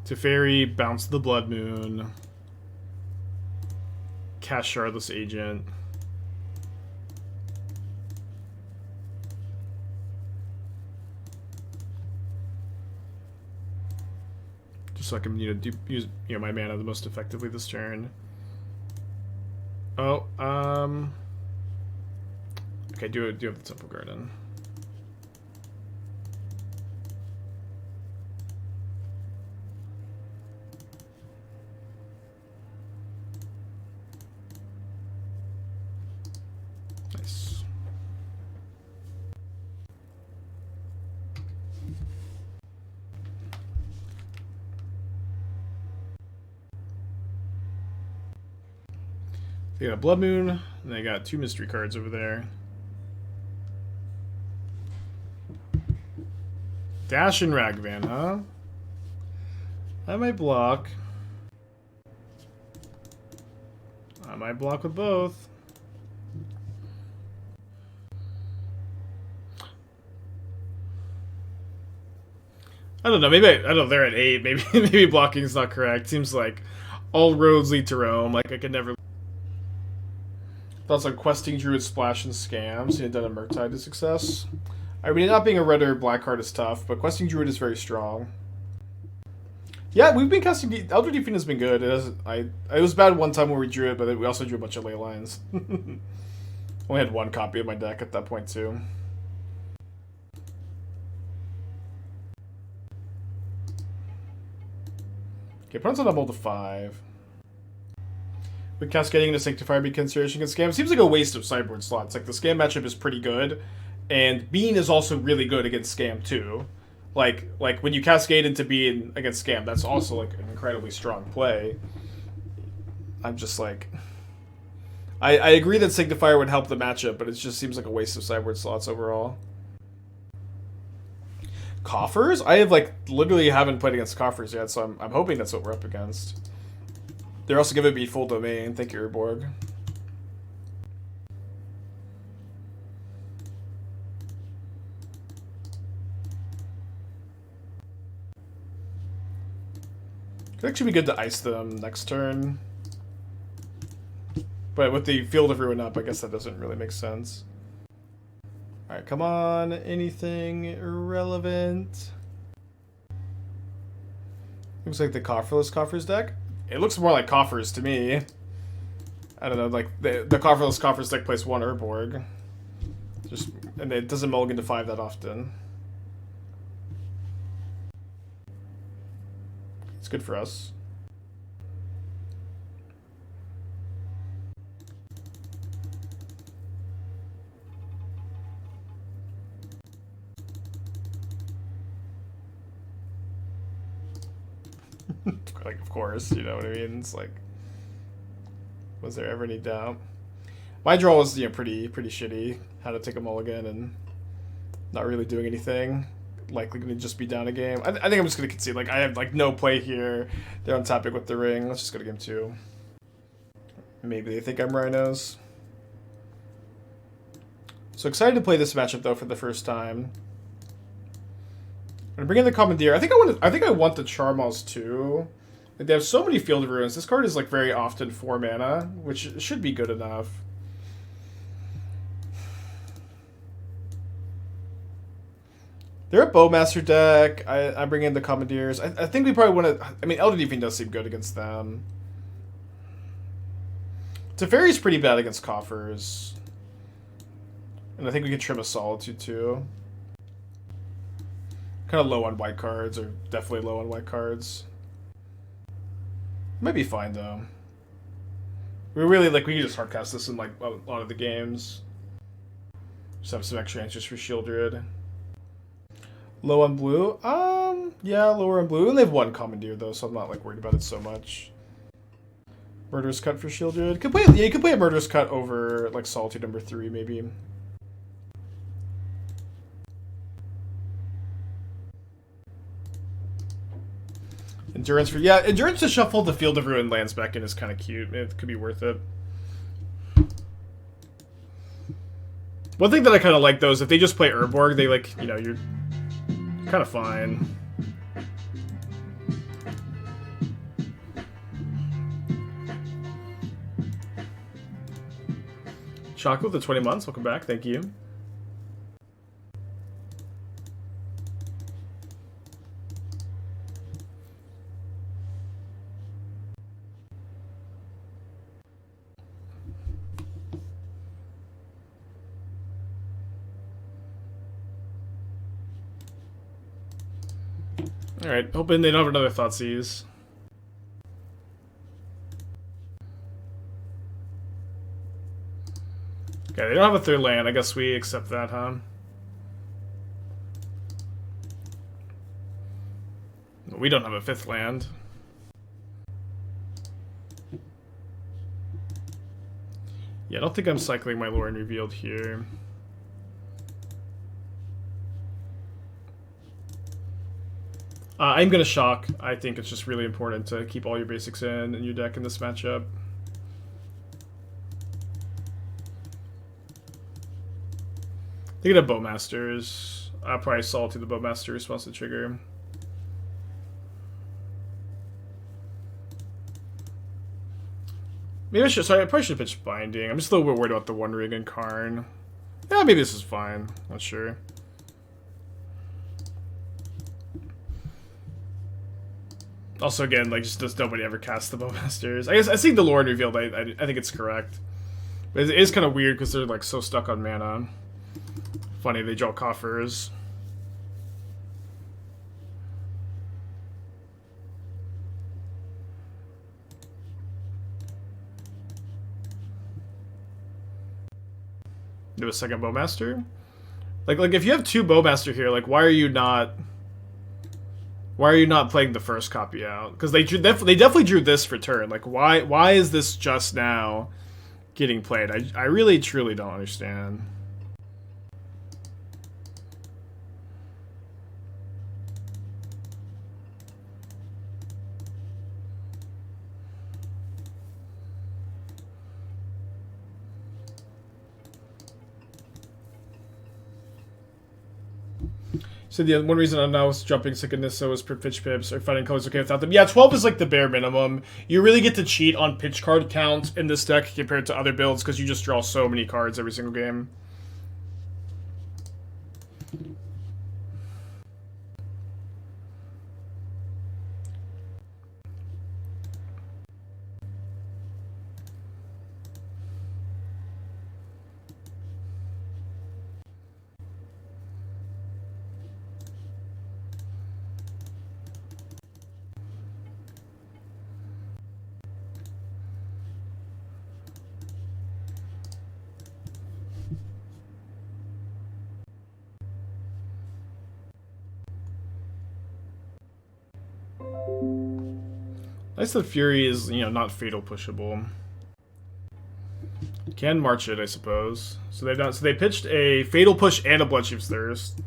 Teferi, bounce the Blood Moon, cast Shardless Agent. So I can, use my mana the most effectively this turn. Oh, okay, do have the Temple Garden. Nice. They got a Blood Moon, and they got 2 mystery cards over there. Dash and Ragvan, huh? I might block. I might block with both. I don't know. Maybe I don't know. They're at 8. Maybe maybe blocking is not correct. Seems like all roads lead to Rome. Like I could never. Thoughts on questing druid splash and scams. You done a Murktide to success. I mean, not being a red or black card is tough, but questing druid is very strong. Yeah, we've been casting. Elder Deep-Fiend has been good. It was bad one time when we drew it, but we also drew a bunch of ley lines. Only had one copy of my deck at that point too. Okay, opponent's on double to 5. Would cascading into Sanctifier be consideration against Scam? Seems like a waste of sideboard slots. Like, the Scam matchup is pretty good, and Bean is also really good against Scam, too. Like when you cascade into Bean against Scam, that's also, like, an incredibly strong play. I'm just, like... I agree that Sanctifier would help the matchup, but it just seems like a waste of sideboard slots overall. Coffers? I have, like, literally haven't played against Coffers yet, so I'm hoping that's what we're up against. They're also giving me full domain. Thank you, Urborg. Could actually be good to ice them next turn. But with the Field of Ruin up, I guess that doesn't really make sense. Alright, come on. Anything irrelevant? Looks like the Cofferless Coffers deck. It looks more like Coffers to me. I don't know, like the Cofferless Coffers deck plays 1 Urborg. And it doesn't mulligan to 5 that often. It's good for us. Like, of course, you know what I mean? It's like, was there ever any doubt? My draw was, you know, pretty shitty. Had to take a mulligan and not really doing anything. Likely going to just be down a game. I think I'm just going to concede. Like, I have, like, no play here. They're on topic with the ring. Let's just go to game 2. Maybe they think I'm Rhinos. So excited to play this matchup, though, for the first time. I'm gonna bring in the Commandeer. I think I want the Charmaws too. Like, they have so many Field of Ruins. This card is like very often 4 mana, which should be good enough. They're a Bowmaster deck. I bring in the Commandeers. I think we probably want to. I mean, Elder Deep-Fiend does seem good against them. Teferi's pretty bad against Coffers, and I think we can trim a Solitude too. Kind of low on white cards, or definitely low on white cards. Might be fine though. We really we can just hardcast this in like a lot of the games. Just have some extra answers for Shieldred. Low on blue? Yeah, lower on blue. And they have 1 Commandeer though, so I'm not like worried about it so much. Murderous Cut for Shieldred. You could play a Murderous Cut over like Solitude number 3 maybe. Endurance for... Yeah, Endurance to shuffle the Field of Ruin lands back in is kind of cute. It could be worth it. One thing that I kind of like, though, is if they just play Urborg, they, like, you know, you're kind of fine. Chocolate, the 20 months. Welcome back. Thank you. Alright, hoping they don't have another Thoughtseize. Okay, they don't have a 3rd land. I guess we accept that, huh? We don't have a 5th land. Yeah, I don't think I'm cycling my Lrien Revealed here. I'm going to shock. I think it's just really important to keep all your basics in your deck in this matchup. Thinking of Bowmasters. I'll probably Solitude the Bowmaster response to trigger. Maybe I should. Sorry, I probably should pitch Binding. I'm just a little bit worried about the One Ring and Karn. Yeah, maybe this is fine. Not sure. Also, again, like, just nobody ever casts the Bowmasters. I guess I see the Lrien Revealed. I think it's correct, but it is kind of weird because they're like so stuck on mana. Funny, they draw coffers. Do a second Bowmaster? Like if you have two Bowmaster here, like why are you not playing the first copy out? Because they definitely drew this for turn. Like why is this just now getting played? I really truly don't understand. So the one reason I'm now jumping Sickness so is for pitch pips or finding colors okay without them. Yeah, 12 is like the bare minimum. You really get to cheat on pitch card count in this deck compared to other builds because you just draw so many cards every single game. Nice that Fury is, not fatal pushable. Can march it, I suppose. So they pitched a fatal push and a Bloodchief's Thirst.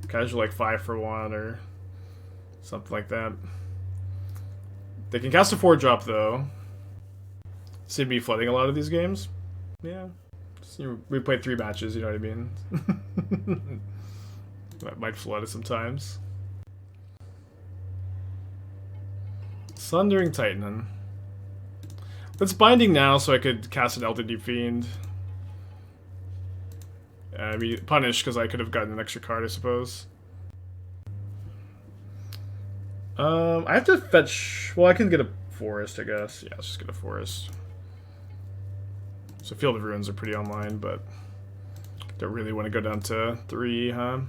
Casual like 5 for 1 or something like that. They can cast a 4-drop though. Seem to be flooding a lot of these games. Yeah. We played 3 matches, you know what I mean? That might flood it sometimes. Sundering Titan. That's Binding now, so I could cast an Elder Deep-Fiend. I mean, punish, because I could have gotten an extra card, I suppose. I have to fetch... Well, I can get a forest, I guess. Yeah, let's just get a forest. So Field of Ruins are pretty online, but... Don't really want to go down to 3, huh?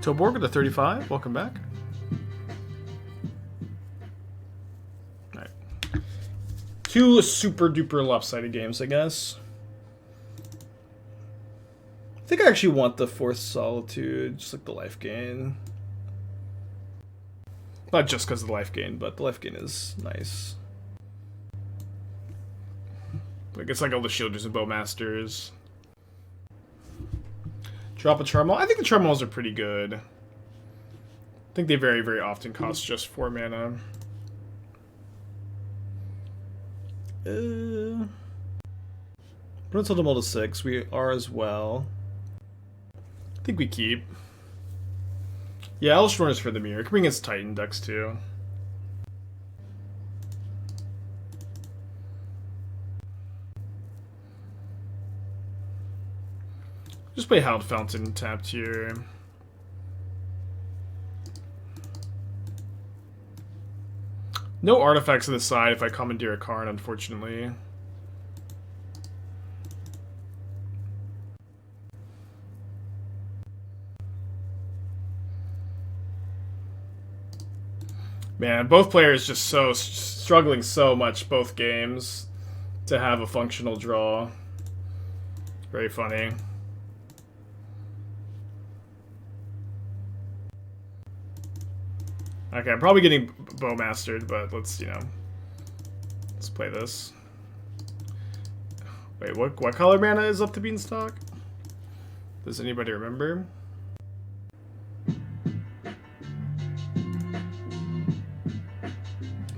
Toborg with the 35, welcome back. Alright. 2 super duper lopsided games, I guess. I think I actually want the 4th Solitude, just like the life gain. Not just because of the life gain, but the life gain is nice. Like, it's like all the Shielders and Bowmasters. Drop a Charmaw. I think the Charmaws are pretty good. I think they very, very often cost just 4 mana. We're gonna tilt them all to 6. We are as well. I think we keep. Yeah, Elesh is for the mirror. Can bring his Titan decks too. Just play Hallowed Fountain tapped here. No artifacts on the side if I Commandeer a Karn, unfortunately. Man, both players just so struggling so much both games to have a functional draw. Very funny. Okay, I'm probably getting Bowmastered, but let's, you know, let's play this. Wait, what color mana is Up the Beanstalk? Does anybody remember?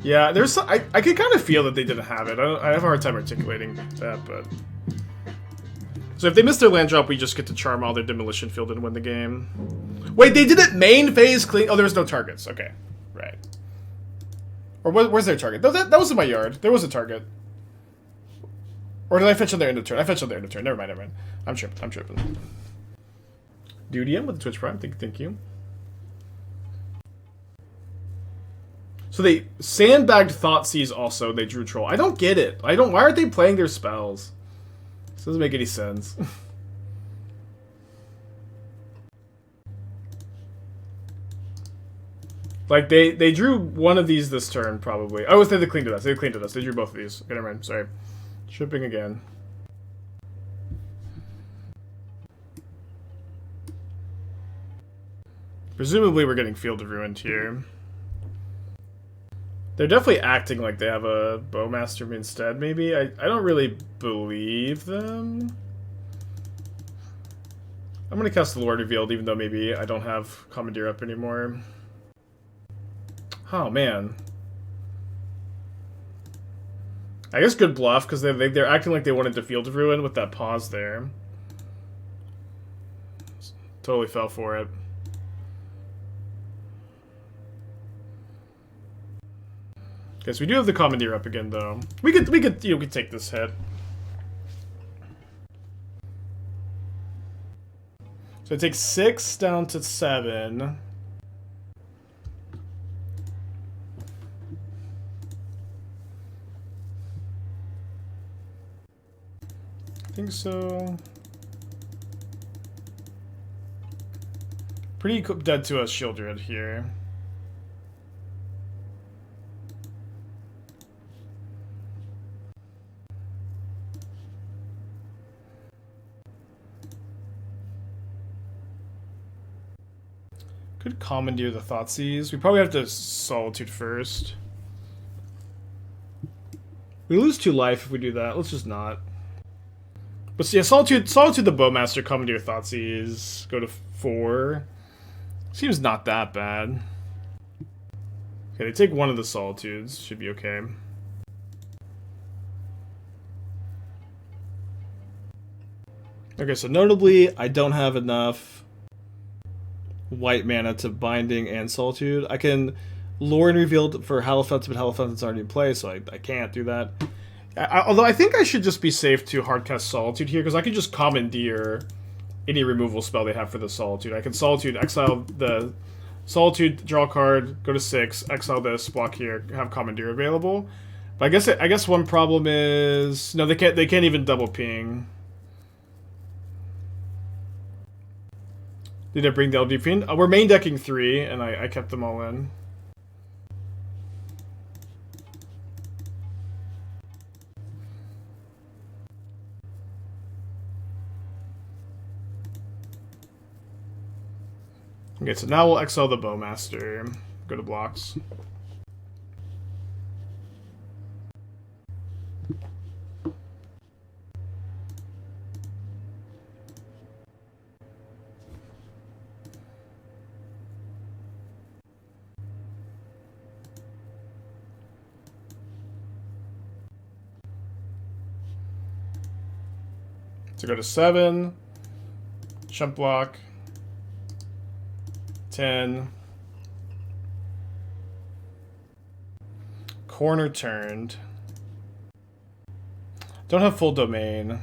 Yeah, there's I can kind of feel that they didn't have it. I have a hard time articulating that, but... So if they miss their land drop, we just get to charm all their Demolition Field and win the game. Wait, they did it main phase clean... Oh, there was no targets. Okay, right. Or where's their target? That was in my yard. There was a target. Or did I fetch on their end of turn? I fetched on their end of turn. Never mind. I'm tripping. Dudium with the Twitch Prime. Thank you. So they sandbagged Thoughtseize also. They drew Troll. I don't get it. Why aren't they playing their spells? This doesn't make any sense. Like, they drew one of these this turn, probably. Oh, they cleaned it us. They cleaned it us. They drew both of these. Okay, never mind. Sorry. Tripping again. Presumably we're getting Field of Ruined here. They're definitely acting like they have a Bowmaster instead, maybe? I don't really believe them. I'm gonna cast the Lord Revealed, even though maybe I don't have Commandeer up anymore. Oh, man. I guess good bluff, because they're acting like they wanted to Field of Ruin with that pause there. Totally fell for it. Guess we do have the Commandeer up again, though. We could take this hit. So it takes 6 down to 7. I think so. Pretty dead to us, Shieldred here. Could Commandeer the Thoughtseize. We probably have to Solitude first. We lose 2 life if we do that. Let's just not. But yeah, Solitude the Bowmaster, Commandeer Thoughtseize. Go to 4. Seems not that bad. Okay, they take one of the Solitudes. Should be okay. Okay, so notably, I don't have enough white mana to Binding and Solitude. I can Lrien Revealed for Hallowed Fountain, but Hallowed Fountain's already in play, so I can't do that. Although I think I should just be safe to hardcast Solitude here, because I could just Commandeer any removal spell they have for the Solitude. I can Solitude, exile the Solitude, draw a card, go to 6, exile this, block here, have Commandeer available. But I guess one problem is no, they can't even double ping. Did I bring the Elder Deep-Fiend? We're main decking 3, and I kept them all in. Okay, so now we'll exile the Bowmaster. Go to blocks. So go to 7, jump block, 10, corner turned, don't have full domain. I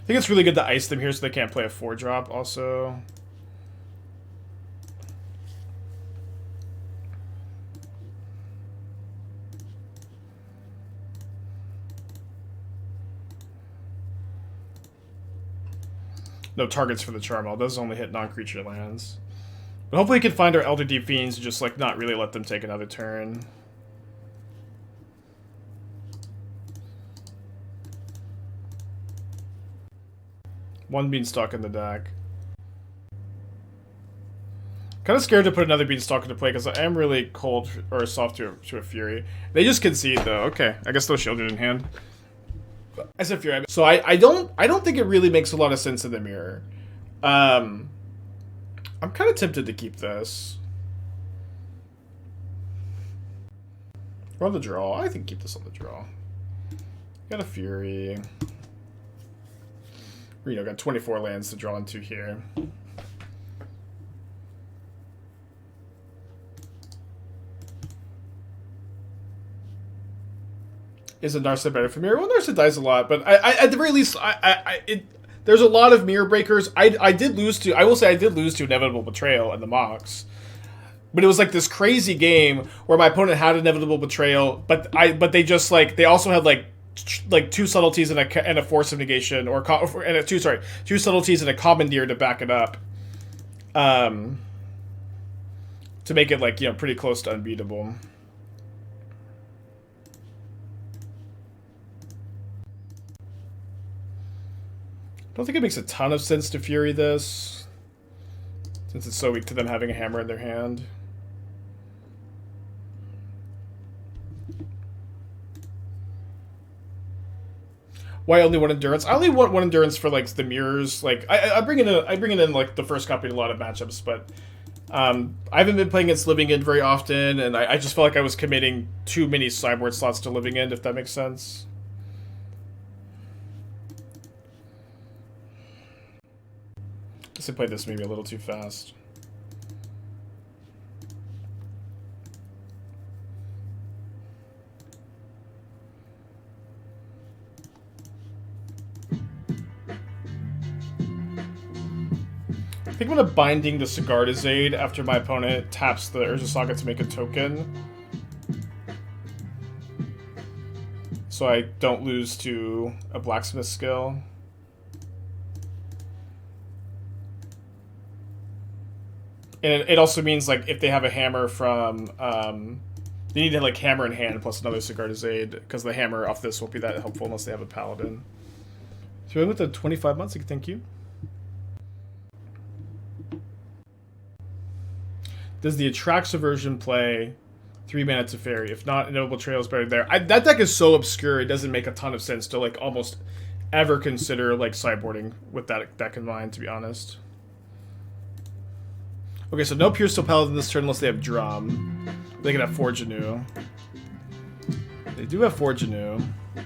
think it's really good to ice them here so they can't play a 4-drop also. No targets for the Charmaw. It does only hit non-creature lands. But hopefully we can find our Elder Deep-Fiends and just, like, not really let them take another turn. One Beanstalk in the deck. Kind of scared to put another Beanstalk into play because I am really cold or soft to a Fury. They just concede though. Okay, I guess they'll shielded in hand. I said Fury. So I don't think it really makes a lot of sense in the mirror. I'm kind of tempted to keep this. Or on the draw. I think keep this on the draw. Got a Fury. Reno got 24 lands to draw into here. Is a Narset better for mirror? Well, Narset dies a lot, but I at the very least, there's a lot of mirror breakers. I did lose to, I will say I did lose to Inevitable Betrayal in the mocks. But it was like this crazy game where my opponent had Inevitable Betrayal, but they just like, they also had like two subtleties and a Force of Negation, two subtleties and a Commandeer to back it up. To make it like, you know, pretty close to unbeatable. I don't think it makes a ton of sense to Fury this, since it's so weak to them having a hammer in their hand. Why only one endurance? I only want one endurance for like the mirrors. Like I bring it in like the first copy in a lot of matchups, but I haven't been playing against Living End very often, and I just felt like I was committing too many sideboard slots to Living End, if that makes sense. I played this maybe a little too fast. I think I'm gonna Binding the Zagoth Aid after my opponent taps the Urza Saga to make a token. So I don't lose to a Blacksmith skill. And it also means, like, if they have a hammer from, they need to have, like, hammer in hand plus another Zagoth Aid, because the hammer off this won't be that helpful unless they have a paladin. So we went with the 25 months, thank you. Does the Atraxa version play 3 mana Teferi? If not, Noble Trail is better there. That deck is so obscure, it doesn't make a ton of sense to, like, almost ever consider, like, sideboarding with that deck in mind, to be honest. Okay, so no Pure Steel Paladin this turn unless they have Drum. They can have Forge Anew. They do have Forge Anew. I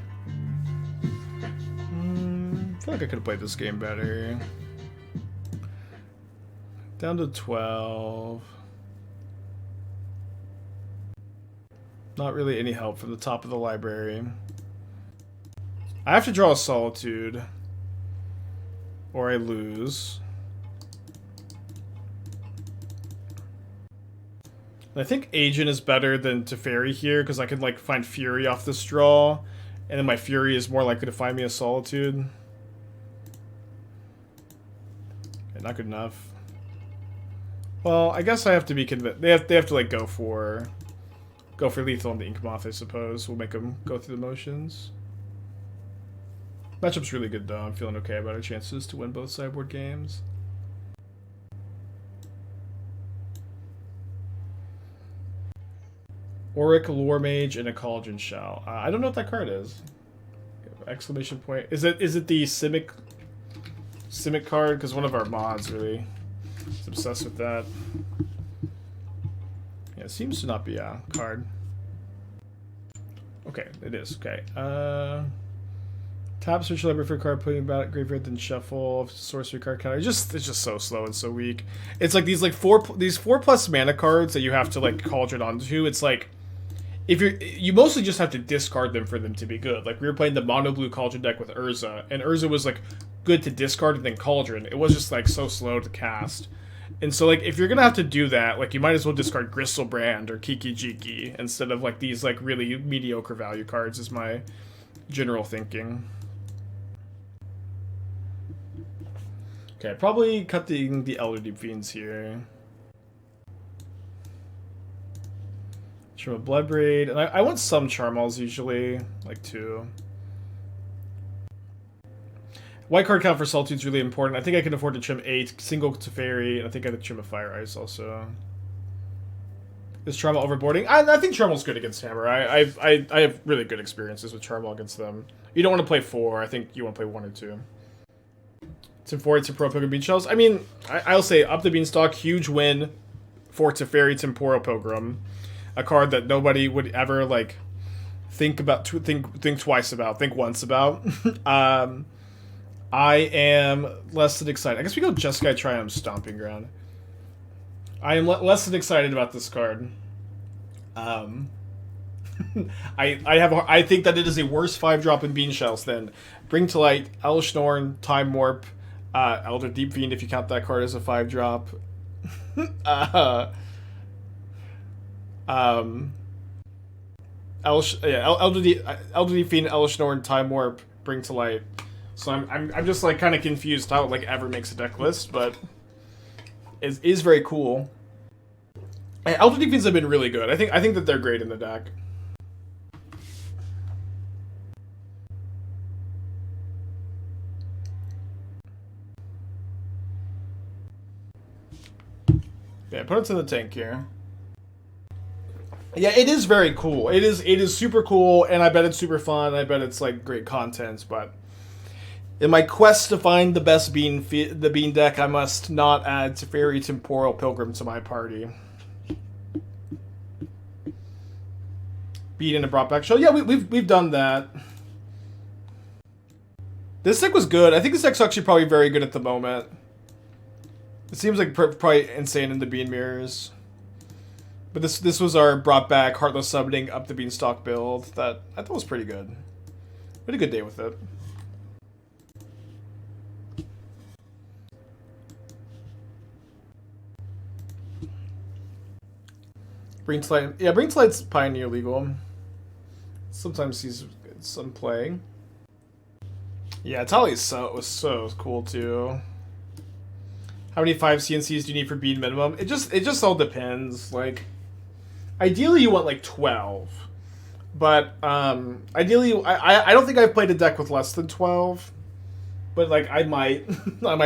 feel like I could have played this game better. Down to 12. Not really any help from the top of the library. I have to draw a Solitude, or I lose. I think Agent is better than Teferi here, because I can, like, find Fury off this draw, and then my Fury is more likely to find me a Solitude. Okay, not good enough. Well, I guess I have to be convinced. They have to, like, go for lethal on the Ink Moth, I suppose. We'll make them go through the motions. Matchup's really good, though. I'm feeling okay about our chances to win both sideboard games. Auric, Lore Mage, and a Cauldron Shell. I don't know what that card is. Exclamation point. Is it the Simic card? Because one of our mods really is obsessed with that. Yeah, it seems to not be a card. Okay, it is. Okay. Tap search library for a card, putting about graveyard, then shuffle sorcery card counter. It's just so slow and so weak. It's like these 4+ mana cards that you have to like cauldron onto. It's like if you mostly just have to discard them for them to be good. Like we were playing the mono blue cauldron deck with Urza, and Urza was like good to discard and then cauldron. It was just like so slow to cast. And so like if you're gonna have to do that, like you might as well discard Gristlebrand or Kiki Jiki instead of like these like really mediocre value cards is my general thinking. Okay, probably cutting the Elder Deep-Fiends here. Charmaw Bloodbraid, and I want some Charmaws usually, like 2. White card count for Solitude is really important. I think I can afford to trim 8, single Teferi, and I think I could trim a Fire Ice also. Is Charmaw overboarding? I think Charmaw's good against Hammer. I have really good experiences with Charmaw against them. You don't want to play 4. I think you want to play 1 or 2. It's in 4, it's in Pro Pilgrim Bean Shells. I mean, I'll say Up the Beanstalk, huge win for Teferi Temporal Pilgrim. A card that nobody would ever, like, think twice about, think once about. I am less than excited. I guess we go Jeskai Triumph Stomping Ground. I am less than excited about this card. I think that it is a worse 5-drop in Bean Shells than Bring to Light, Elesh Norn, Time Warp, Elder Deep-Fiend if you count that card as a 5-drop. Elder Deep-Fiend, Elesh Norn, Time Warp, Bring to Light. So I'm just like kind of confused how it like ever makes a deck list, but it is very cool. And Elder Deep-Fiends have been really good. I think that they're great in the deck. Yeah, put it in the tank here. Yeah, it is very cool. It is super cool, and I bet it's super fun. I bet it's like great content, but in my quest to find the best bean deck, I must not add Teferi Temporal Pilgrim to my party. Beat in a brought back show. Yeah, we've done that. This deck was good. I think this deck's actually probably very good at the moment. It seems like probably insane in the Bean Mirrors. But this was our brought back Heartless Summoning Up the Beanstalk build that I thought was pretty good. We had a good day with it. Bring to Light. Yeah, Bring to Light's Pioneer legal. Sometimes he's some play. Yeah, Tali was so cool too. How many 5 CNCs do you need for bean minimum? It just all depends. Like, ideally you want like 12, but ideally I don't think I've played a deck with less than 12. But like I might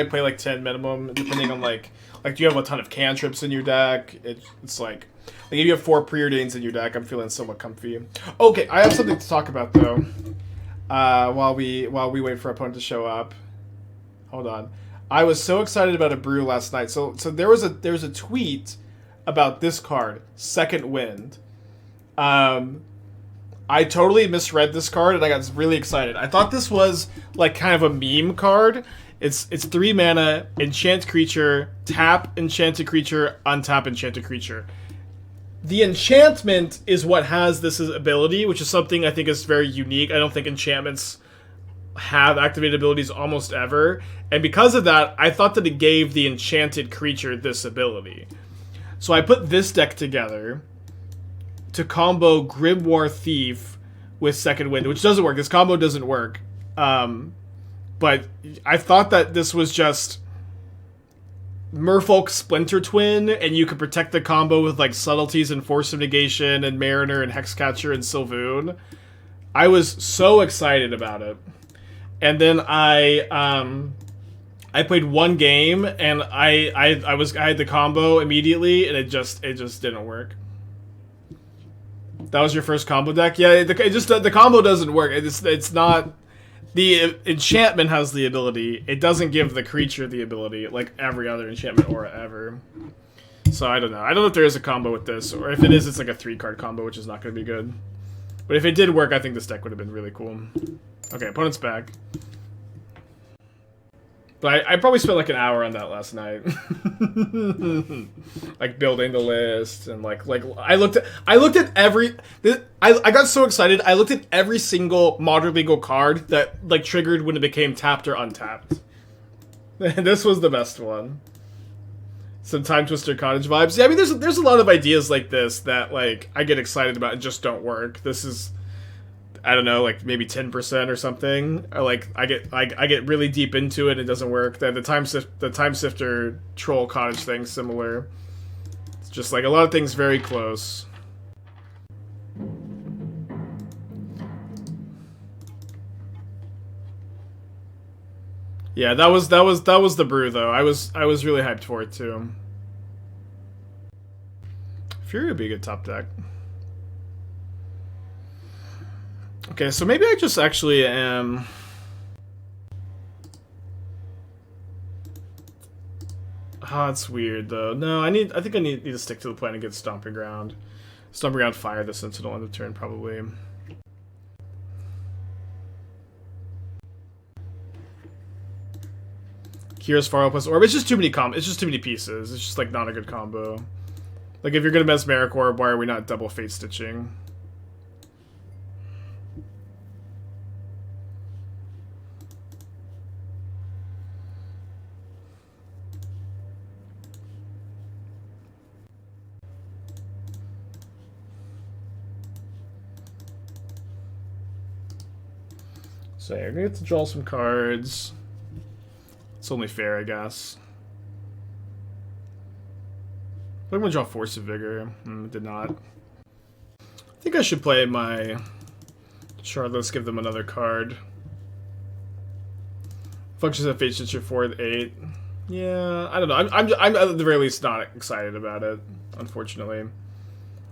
play like 10 minimum depending on like do you have a ton of cantrips in your deck? It's like if you have 4 preordains in your deck, I'm feeling somewhat comfy. Okay, I have something to talk about though. While we wait for our opponent to show up. Hold on. I was so excited about a brew last night. So there was a tweet about this card, Second Wind. I totally misread this card and I got really excited. I thought this was like kind of a meme card. It's 3 mana, enchant creature, tap enchanted creature, untap enchanted creature. The enchantment is what has this ability, which is something I think is very unique. I don't think enchantments have activated abilities almost ever. And because of that, I thought that it gave the enchanted creature this ability. So I put this deck together to combo Grimoire Thief with Second Wind, which doesn't work. This combo doesn't work. But I thought that this was just Merfolk Splinter Twin, and you could protect the combo with like Subtleties and Force of Negation and Mariner and Hexcatcher and Sylvoon. I was so excited about it. And then I played 1 game and I had the combo immediately and it just didn't work. That was your first combo deck? Yeah, the combo doesn't work. It's not. The enchantment has the ability. It doesn't give the creature the ability like every other enchantment aura ever. So I don't know. I don't know if there is a combo with this, or if it is, it's like a 3-card combo, which is not going to be good. But if it did work, I think this deck would have been really cool. Okay, opponent's back. But I probably spent like an hour on that last night, like building the list and like I looked at every. I got so excited. I looked at every single modern legal card that like triggered when it became tapped or untapped. This was the best one. Some Time Twister Cottage vibes. Yeah, I mean there's a lot of ideas like this that like I get excited about and just don't work. This is, I don't know, like maybe 10% or something. Or like I get really deep into it and it doesn't work. The Time Sifter Troll Cottage thing similar. It's just like a lot of things very close. Yeah, that was the brew though. I was really hyped for it too. Fury would be a good top deck. Okay, so maybe I just actually am. Ah, it's weird though. No, I think I need to stick to the plan and get Stomping Ground. Stomping Ground, fire the Sentinel end of turn probably. Kira's Faro plus Orb. It's just too many It's just too many pieces. It's just like not a good combo. Like if you're gonna Mesmeric Orb, why are we not double Fate Stitching? So you're gonna get to draw some cards. It's only fair, I guess. I'm gonna draw Force of Vigor. Did not. I think I should play my Shardless, give them another card. Functions of Fate Stitcher 4/8. Yeah, I don't know. I'm at the very least not excited about it, unfortunately.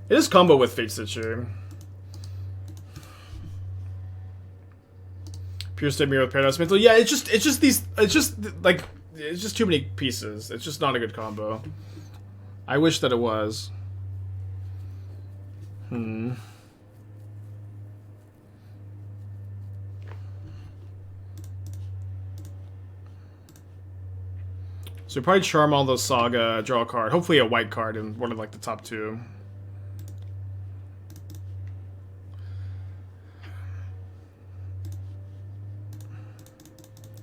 It is combo with Fate Stitcher. Pure State Mirror with Paradise Mantle. Yeah, it's just too many pieces. It's just not a good combo. I wish that it was. So probably Charmaw the Saga, draw a card. Hopefully a white card in one of like the top two.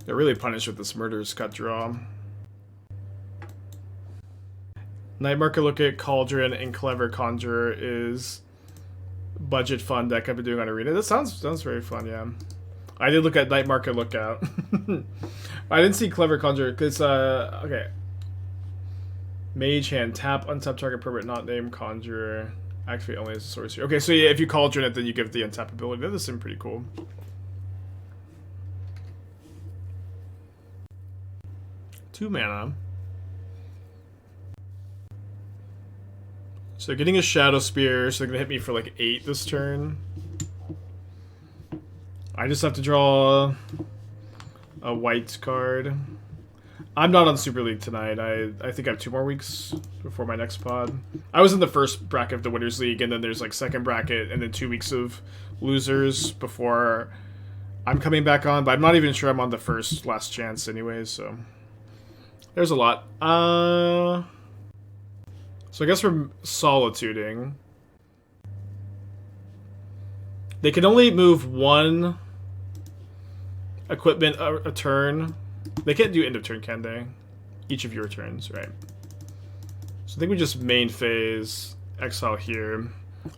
They're really punished with this Murderous Cut draw. Night Market Look at Cauldron and Clever Conjurer is budget fun deck I've been doing on Arena. That sounds very fun, yeah. I did look at Night Market Lookout. I didn't see Clever Conjurer because okay. Mage Hand, tap untap target permanent not named Conjurer. Activate only as a sorcery. Okay, so yeah, if you Cauldron it, then you give the untap ability. That does seem pretty cool. Two mana. So getting a Shadow Spear, so they're gonna hit me for like 8 this turn. I just have to draw a white card. I'm not on Super League tonight. I think I have 2 more weeks before my next pod. I was in the first bracket of the Winners League, and then there's like second bracket, and then 2 weeks of losers before I'm coming back on. But I'm not even sure I'm on the first last chance anyways, so there's a lot. So I guess we're Solituding. They can only move 1 equipment a turn. They can't do end of turn, can they? Each of your turns, right? So I think we just main phase, exile here.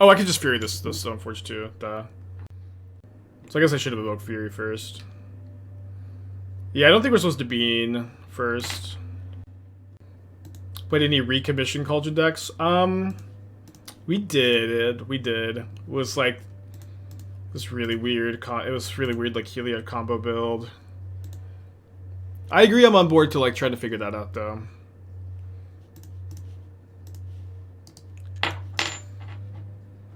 Oh, I could just Fury this Stoneforge too. Duh. So I guess I should have evoked Fury first. Yeah, I don't think we're supposed to Bean first. Played any recommission Cauldron decks? We did. It was like this really weird. It was really weird, like Heliod combo build. I agree. I'm on board to like try to figure that out though.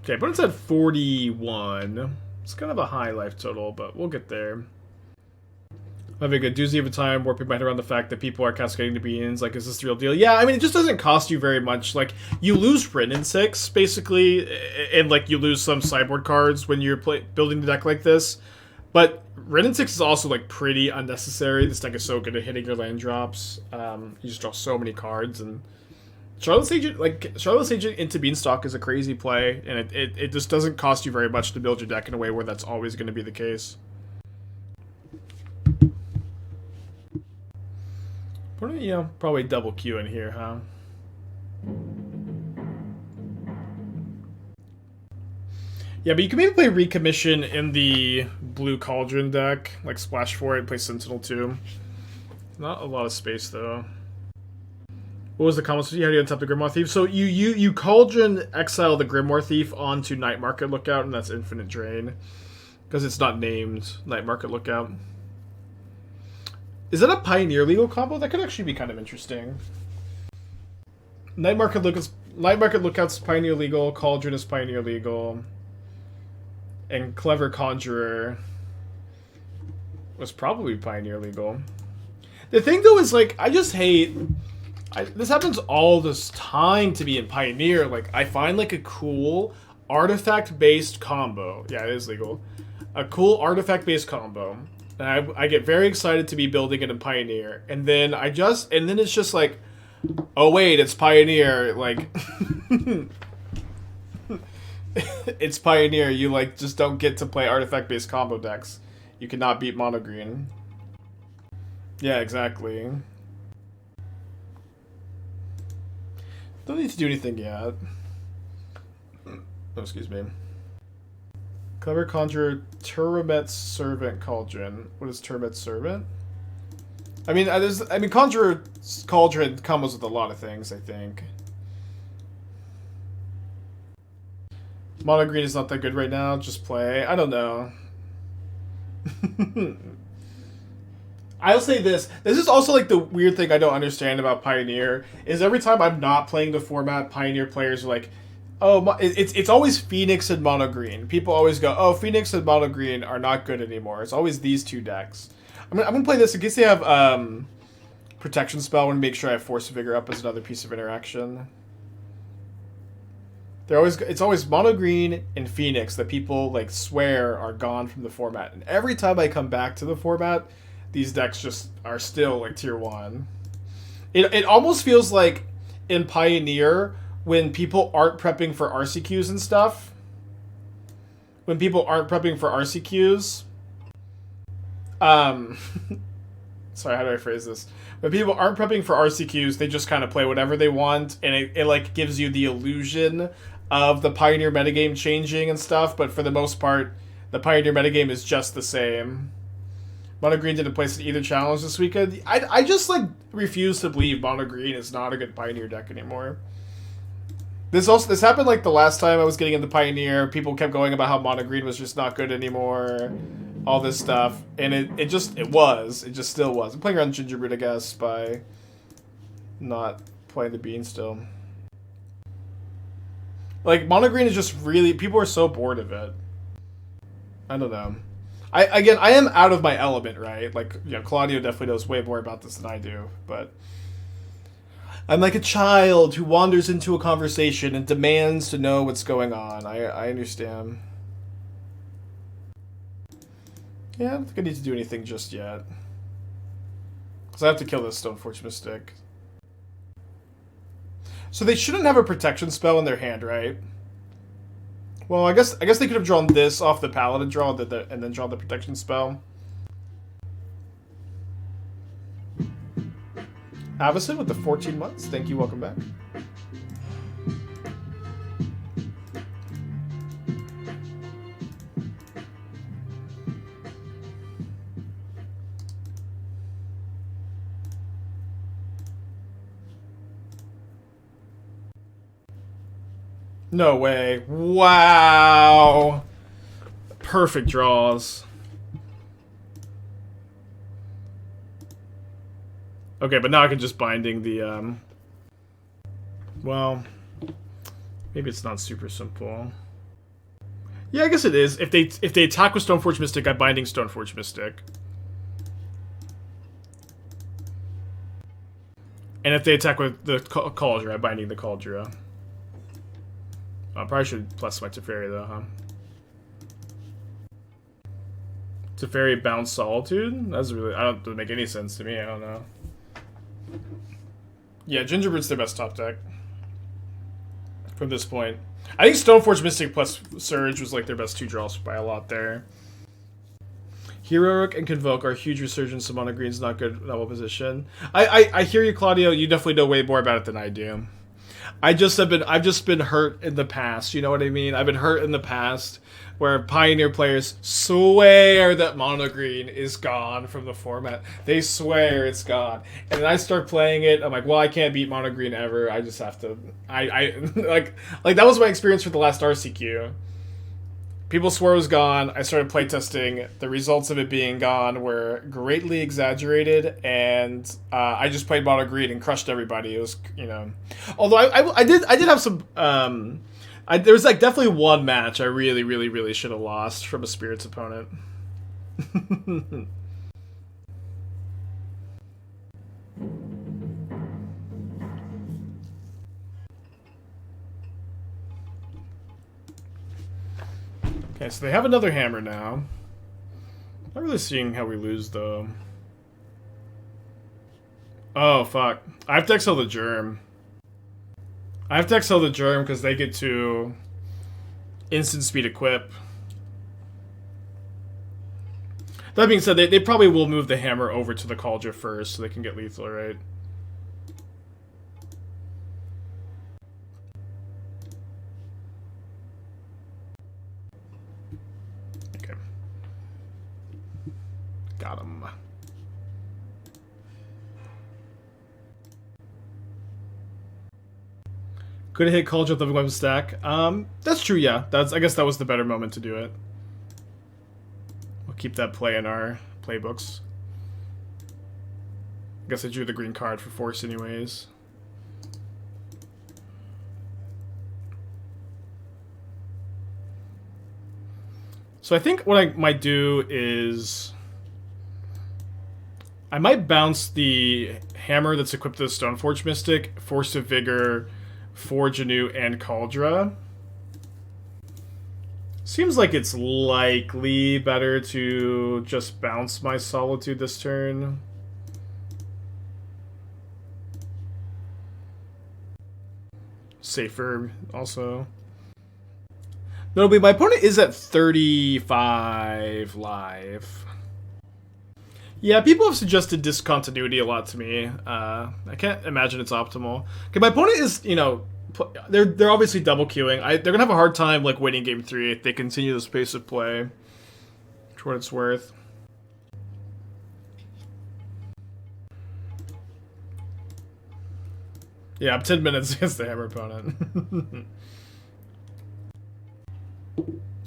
Okay, but it's at 41. It's kind of a high life total, but we'll get there. Having a doozy of a time warping my head around the fact that people are cascading to beans. Like, is this the real deal? Yeah, I mean, it just doesn't cost you very much. Like, you lose Rin in 6, basically, and, like, you lose some sideboard cards when you're building the deck like this. But Rin in 6 is also, like, pretty unnecessary. This deck is so good at hitting your land drops. You just draw so many cards, and Shardless Agent into Beanstalk is a crazy play, and it just doesn't cost you very much to build your deck in a way where that's always going to be the case. You know, probably double Q in here, huh? Yeah, but you can maybe play Recommission in the blue Cauldron deck, like splash for it, play Sentinel too. Not a lot of space though. What was the comment? How do you untap the Grimoire Thief? So you Cauldron exile the Grimoire Thief onto Night Market Lookout, and that's infinite drain because it's not named Night Market Lookout. Is that a Pioneer legal combo? That could actually be kind of interesting. Night Market Lookout's Pioneer legal, Cauldron is Pioneer legal, and Clever Conjurer was probably Pioneer legal. The thing though is like I just hate. This happens all this time to me in Pioneer. Like I find like a cool artifact-based combo. Yeah, it is legal. A cool artifact-based combo. And I get very excited to be building it in Pioneer, and then it's just like, oh wait, it's Pioneer. Like, it's Pioneer. You like just don't get to play artifact-based combo decks. You cannot beat mono green. Yeah, exactly. Don't need to do anything yet. Oh, excuse me. Clever Conjurer, Turmet's Servant, Cauldron. What is Turmet's Servant? I mean, Conjurer's Cauldron combos with a lot of things, I think. Mono green is not that good right now. Just play. I don't know. I'll say this. This is also like the weird thing I don't understand about Pioneer is every time I'm not playing the format, Pioneer players are like, oh, it's always Phoenix and Mono Green. People always go, oh, Phoenix and Mono Green are not good anymore. It's always these two decks. I'm gonna play this in case they have Protection Spell. I want to make sure I have Force of Vigor up as another piece of interaction. It's always Mono Green and Phoenix that people like swear are gone from the format. And every time I come back to the format, these decks just are still like tier 1. It almost feels like in Pioneer when people aren't prepping for RCQs and stuff. When people aren't prepping for RCQs. Sorry, how do I phrase this? When people aren't prepping for RCQs, they just kind of play whatever they want, and it like gives you the illusion of the Pioneer metagame changing and stuff, but for the most part, the Pioneer metagame is just the same. Mono Green didn't place in either challenge this weekend. I just like refuse to believe Mono Green is not a good Pioneer deck anymore. This happened like the last time I was getting into Pioneer. People kept going about how Mono Green was just not good anymore. All this stuff. And it just still was. I'm playing around Gingerbread, I guess, by not playing the Bean still. Like, Mono Green is just really... People are so bored of it. I don't know. I am out of my element, right? Like, you know, Claudio definitely knows way more about this than I do, but... I'm like a child who wanders into a conversation and demands to know what's going on. I understand. Yeah, I don't think I need to do anything just yet. Because I have to kill this Stoneforge Mystic. So they shouldn't have a protection spell in their hand, right? Well, I guess they could have drawn this off the Paladin draw and then drawn the protection spell. Avison with the 14 months. Thank you. Welcome back. No way. Wow. Perfect draws. Okay, but now I can just binding the, well, maybe it's not super simple. Yeah, I guess it is. If they attack with Stoneforge Mystic, I'm binding Stoneforge Mystic. And if they attack with the Cauldron, I'm binding the Cauldron. I probably should plus my Teferi though, huh? Teferi bounce Solitude? That's really, doesn't make any sense to me, I don't know. Yeah, Gingerbread's their best top deck. From this point. I think Stoneforge Mystic plus Surge was like their best two draws by a lot there. Heroic and Convoke are huge resurgence of Mono Green's not good level position. I hear you, Claudio. You definitely know way more about it than I do. I've just been hurt in the past, you know what I mean? I've been hurt in the past where Pioneer players swear that Mono Green is gone from the format. They swear it's gone. And then I start playing it, I'm like, well, I can't beat Mono Green ever. I just have to like that was my experience with the last RCQ. people swore it was gone. I started playtesting. The results of it being gone were greatly exaggerated, and I just played Mono Green and crushed everybody. It was, you know, although I did have some. There was like definitely one match I really should have lost from a Spirits opponent. Okay, so they have another hammer now. Not really seeing how we lose, though. Oh, fuck. I have to exile the Germ. I have to exile the Germ because they get to instant speed equip. That being said, they probably will move the hammer over to the Cauldron first so they can get lethal, right? Okay. Got him. Could have hit Cauldron with the weapon stack. That's true, yeah. I guess that was the better moment to do it. We'll keep that play in our playbooks. I guess I drew the green card for Force anyways. So I think what I might do is I might bounce the hammer that's equipped with the Stoneforge Mystic, Force of Vigor, Forge Anew, and Cauldron. Seems like it's likely better to just bounce my Solitude this turn. Safer, also. Notably, my opponent is at 35 live. Yeah, people have suggested discontinuity a lot to me. I can't imagine it's optimal. Okay, my opponent is, you know, they're obviously double queuing. They're gonna have a hard time like winning game 3 if they continue this pace of play. For what it's worth. Yeah, I'm 10 minutes against the hammer opponent.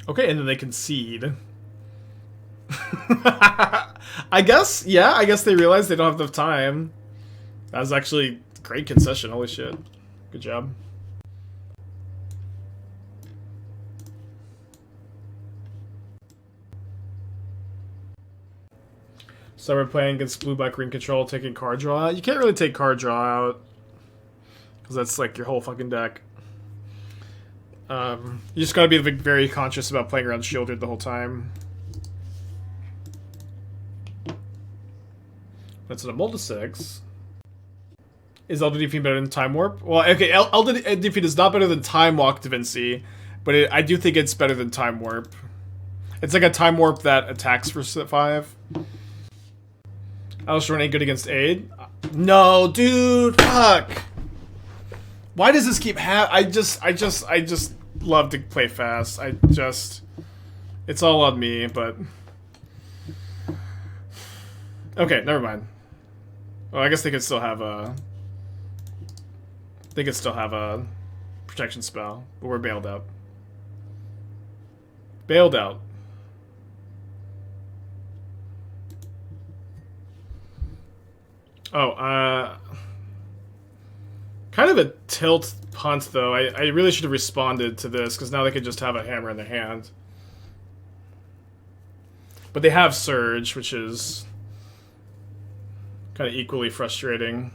Okay, and then they concede. I guess, yeah, I guess they realize they don't have enough time. That was actually a great concession, holy shit. Good job. So we're playing against blue black green control, taking card draw out. You can't really take card draw out. Because that's like your whole fucking deck. You just gotta be very conscious about playing around shielded the whole time. That's an Mold to 6. Is Elder Deep-Fiend better than Time Warp? Well, okay, Elder Deep-Fiend is not better than Time Walk Da Vinci, but I do think it's better than Time Warp. It's like a Time Warp that attacks for 5. Elesh ain't good against Aid. No, dude, fuck. Why does this keep I just love to play fast. It's all on me, but okay, never mind. Well, I guess they could still have a protection spell, but we're bailed out. Bailed out. Oh, kind of a tilt punt, though. I really should have responded to this, because now they could just have a hammer in their hand. But they have Surge, which is kind of equally frustrating.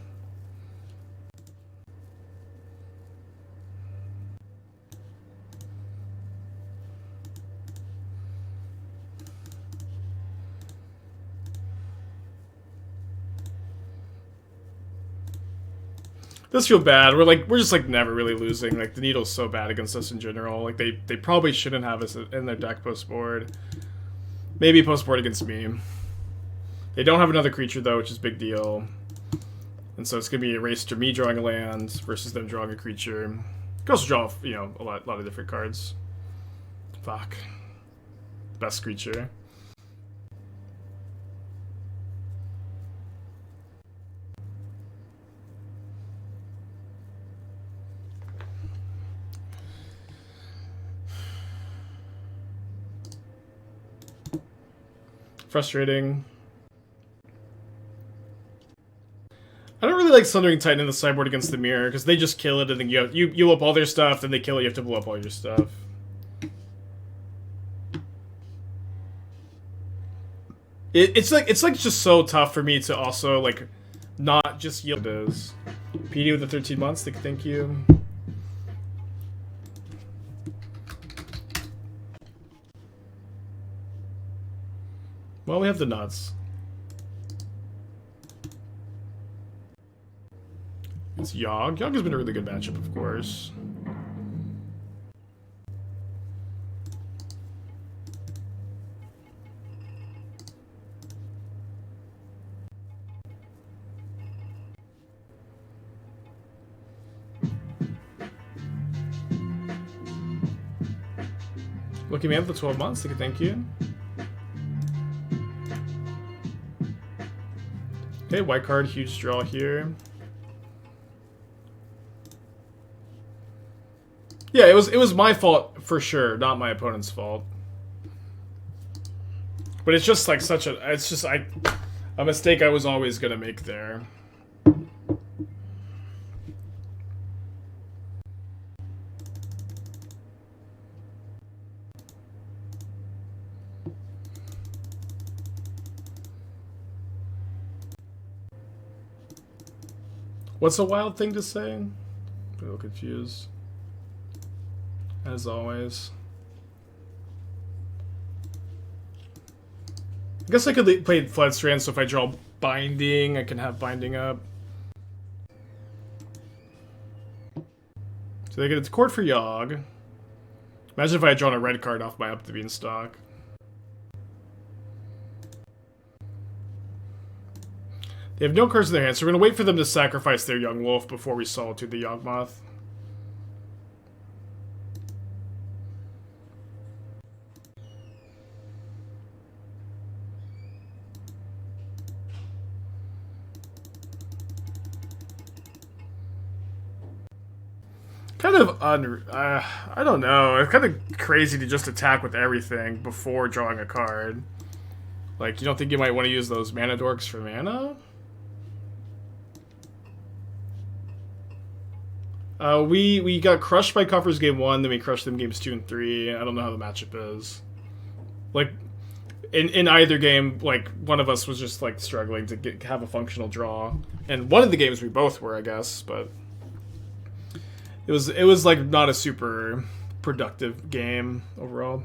This feel bad. We're just like never really losing. Like the Needle's so bad against us in general. Like they probably shouldn't have us in their deck post board. Maybe post board against me. They don't have another creature though, which is a big deal. And so it's gonna be a race to me drawing a land versus them drawing a creature. You can also draw, you know, a lot of different cards. Fuck. Best creature. Frustrating. I don't really like Sundering Titan in the sideboard against the mirror, because they just kill it and then you up all their stuff, then they kill it, you have to blow up all your stuff. It's like just so tough for me to also like not just yield. It is. PD with the 13 months, thank you. Well, we have the nuts. It's Yogg. Yogg has been a really good matchup, of course. Lucky man for the 12 months, thank you. Okay, white card, huge draw here. Yeah, it was my fault for sure, not my opponent's fault. But it's just like a mistake I was always gonna make there. What's a wild thing to say? I'm a little confused. As always. I guess I could play Flooded Strand, so if I draw Binding, I can have Binding up. So they get a court for Yogg. Imagine if I had drawn a red card off my Up the Beanstalk. They have no cards in their hand, so we're going to wait for them to sacrifice their Young Wolf before we Solitude the Yawgmoth. Kind of I don't know. It's kind of crazy to just attack with everything before drawing a card. Like, you don't think you might want to use those mana dorks for mana? We got crushed by Coffers game 1, then we crushed them games 2 and 3. I don't know how the matchup is. Like, in either game, like, one of us was just, like, struggling to have a functional draw. And one of the games we both were, I guess, but it was like, not a super productive game overall.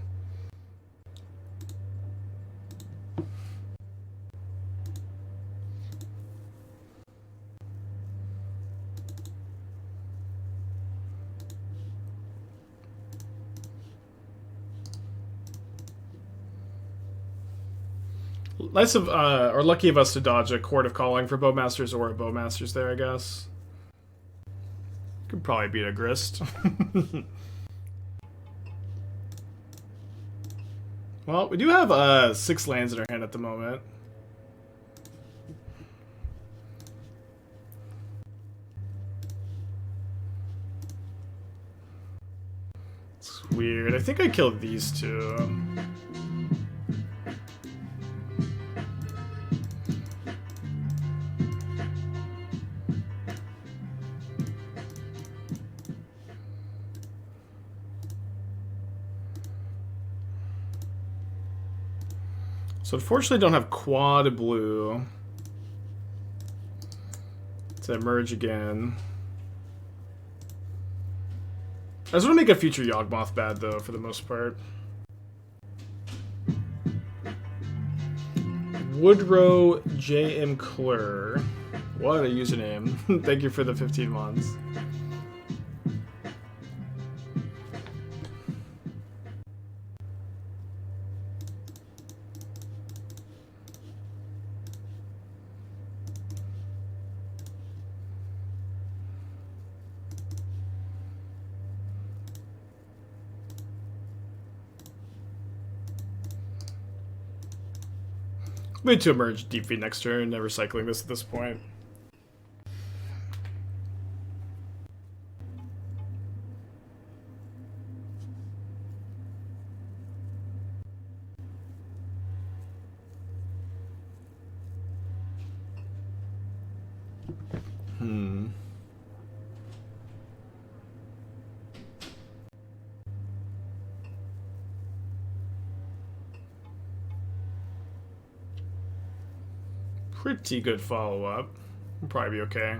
Nice of, or lucky of us to dodge a Court of Calling for Bowmasters or a Bowmasters there, I guess. Could probably beat a Grist. Well, we do have 6 lands in our hand at the moment. It's weird. I think I killed these two. So unfortunately, I don't have quad blue to merge again. I just want to make a future Yawgmoth bad, though, for the most part. Woodrow J.M. Clur. What a username. Thank you for the 15 months. Way to emerge Deep-Fiend next turn, never cycling this at this point. Pretty good follow-up. We'll probably be okay.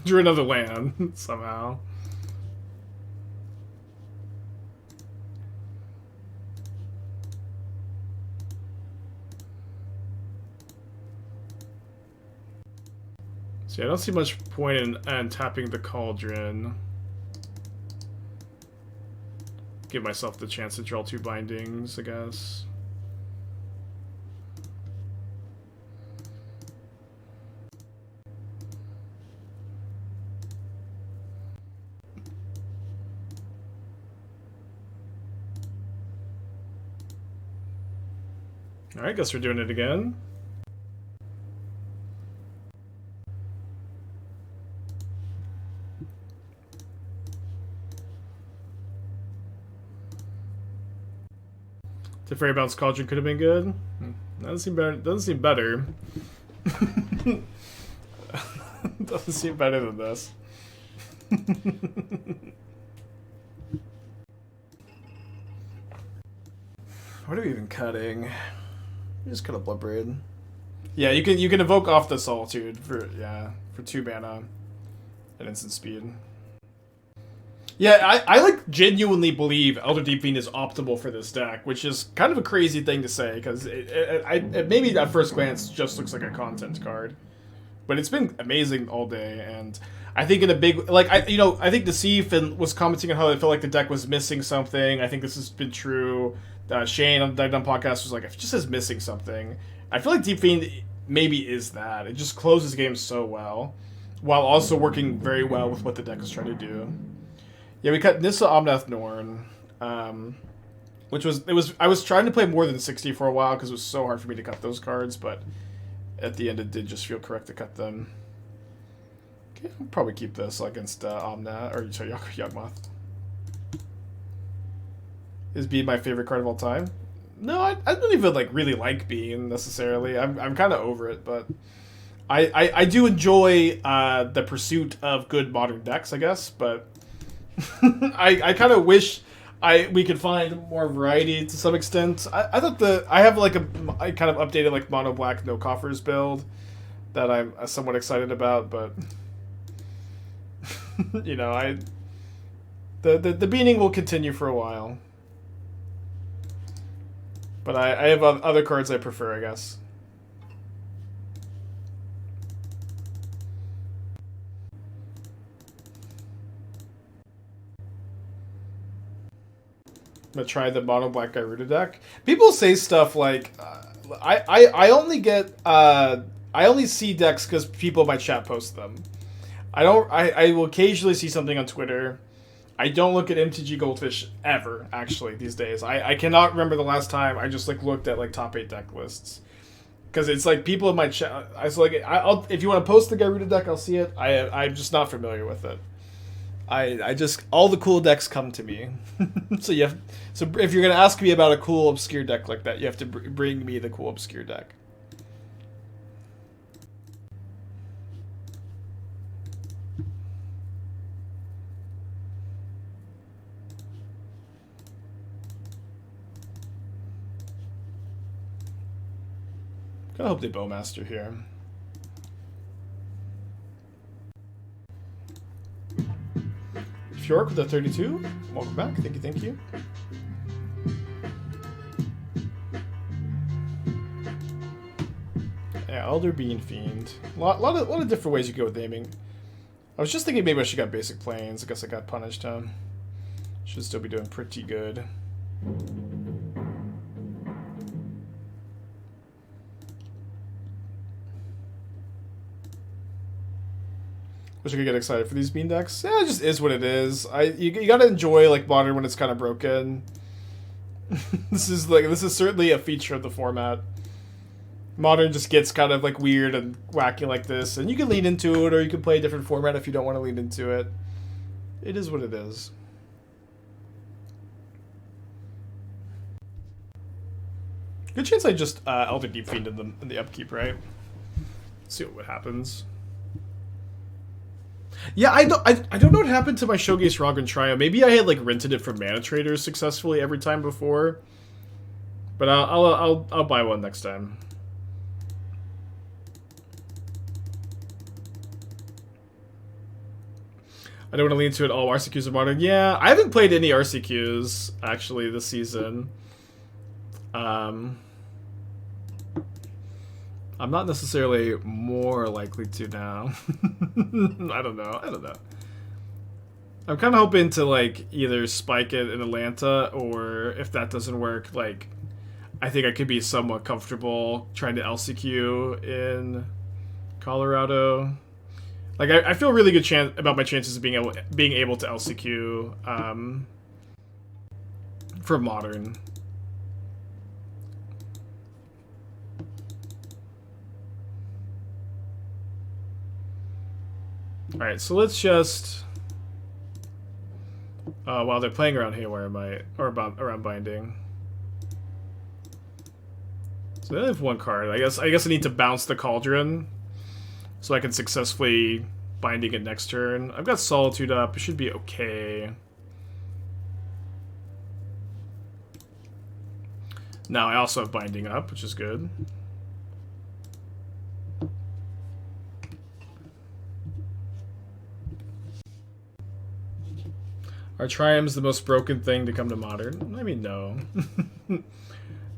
Drew another land, somehow. See, I don't see much point in tapping the Cauldron. Give myself the chance to draw 2 bindings, I guess. Alright, guess we're doing it again. Teferi Bounce Cauldron could have been good. Doesn't seem better. Doesn't seem better. Doesn't seem better than this. What are we even cutting? We just cut a Bloodbraid. Yeah, you can evoke off the Solitude for 2 mana at instant speed. Yeah, I like genuinely believe Elder Deep-Fiend is optimal for this deck, which is kind of a crazy thing to say because it maybe at first glance just looks like a content card, but it's been amazing all day. And I think in a big I think Deceive was commenting on how they felt like the deck was missing something. I think this has been true. Shane on the Deck Done podcast was like, if it just is missing something. I feel like Deep-Fiend maybe is that. It just closes games so well, while also working very well with what the deck is trying to do. Yeah, we cut Nissa Omnath Norn, I was trying to play more than 60 for a while because it was so hard for me to cut those cards, but at the end it did just feel correct to cut them. Okay, I'll probably keep this against Yawgmoth. Is Bean my favorite card of all time? No, I don't even really like Bean necessarily. I'm kind of over it, but I do enjoy the pursuit of good modern decks, I guess. But I kind of wish we could find more variety to some extent. I thought I have I kind of updated mono black no coffers build that I'm somewhat excited about, but the beaning will continue for a while. But I have other cards I prefer, I guess. I'm gonna try the mono black Gyruda deck. People say stuff like, I only see decks because people in my chat post them. I will occasionally see something on Twitter. I don't look at MTG Goldfish ever, actually, these days. I cannot remember the last time I just looked at top 8 deck lists. Because it's people in my chat. If you want to post the Gyruda deck, I'll see it. I'm just not familiar with it. I just all the cool decks come to me. So if you're gonna ask me about a cool obscure deck like that, you have to bring me the cool obscure deck. I hope they Bowmaster here. Fjork with a 32. Welcome back. Thank you. Yeah, Elder Deep-Fiend. A lot of different ways you go with naming. I was just thinking maybe I should got basic planes. I guess I got punished, huh? Should still be doing pretty good. Wish I could get excited for these bean decks. Yeah, it just is what it is. You gotta enjoy modern when it's kind of broken. This is certainly a feature of the format. Modern just gets kind of weird and wacky like this, and you can lean into it, or you can play a different format if you don't want to lean into it. It is what it is. Good chance I just Elder Deep-Fiend in the upkeep, right? see what happens. Yeah, I don't know what happened to my Showcase Raugrin Triome. Maybe I had like rented it from Mana Traders successfully every time before. But I'll buy one next time. I don't want to lean to it. All RCQs are modern. Yeah, I haven't played any RCQs actually this season. I'm not necessarily more likely to now. I don't know. I'm kind of hoping to like either spike it in Atlanta, or if that doesn't work, like I think I could be somewhat comfortable trying to LCQ in Colorado. Like I feel really good about my chances of being able to LCQ for Modern. All right, so let's just while they're playing around Haywire around Binding. So they only have one card. I guess I need to bounce the Cauldron so I can successfully Binding it next turn. I've got Solitude up. It should be okay. Now I also have Binding up, which is good. Are Triomes the most broken thing to come to Modern? I mean, no.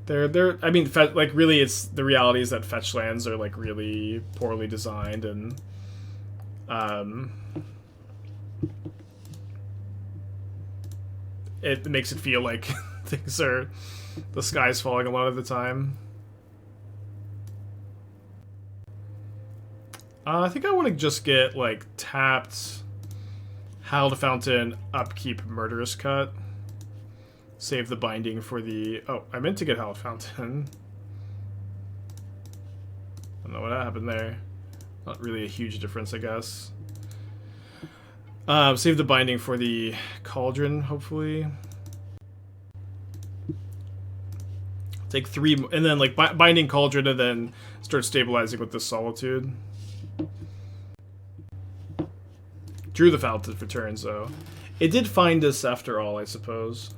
I mean, like, really, it's the reality is that fetch lands are like really poorly designed, and it makes it feel like the sky's falling a lot of the time. I think I want to just get like tapped Hallowed Fountain, upkeep Murderous Cut. Save the Binding for the... Oh, I meant to get Hallowed Fountain. I don't know what happened there. Not really a huge difference, I guess. Save the Binding for the Cauldron, hopefully. Take 3... And then, like, Binding Cauldron and then start stabilizing with the Solitude. Drew the Fountain for turns, though. It did find us after all, I suppose.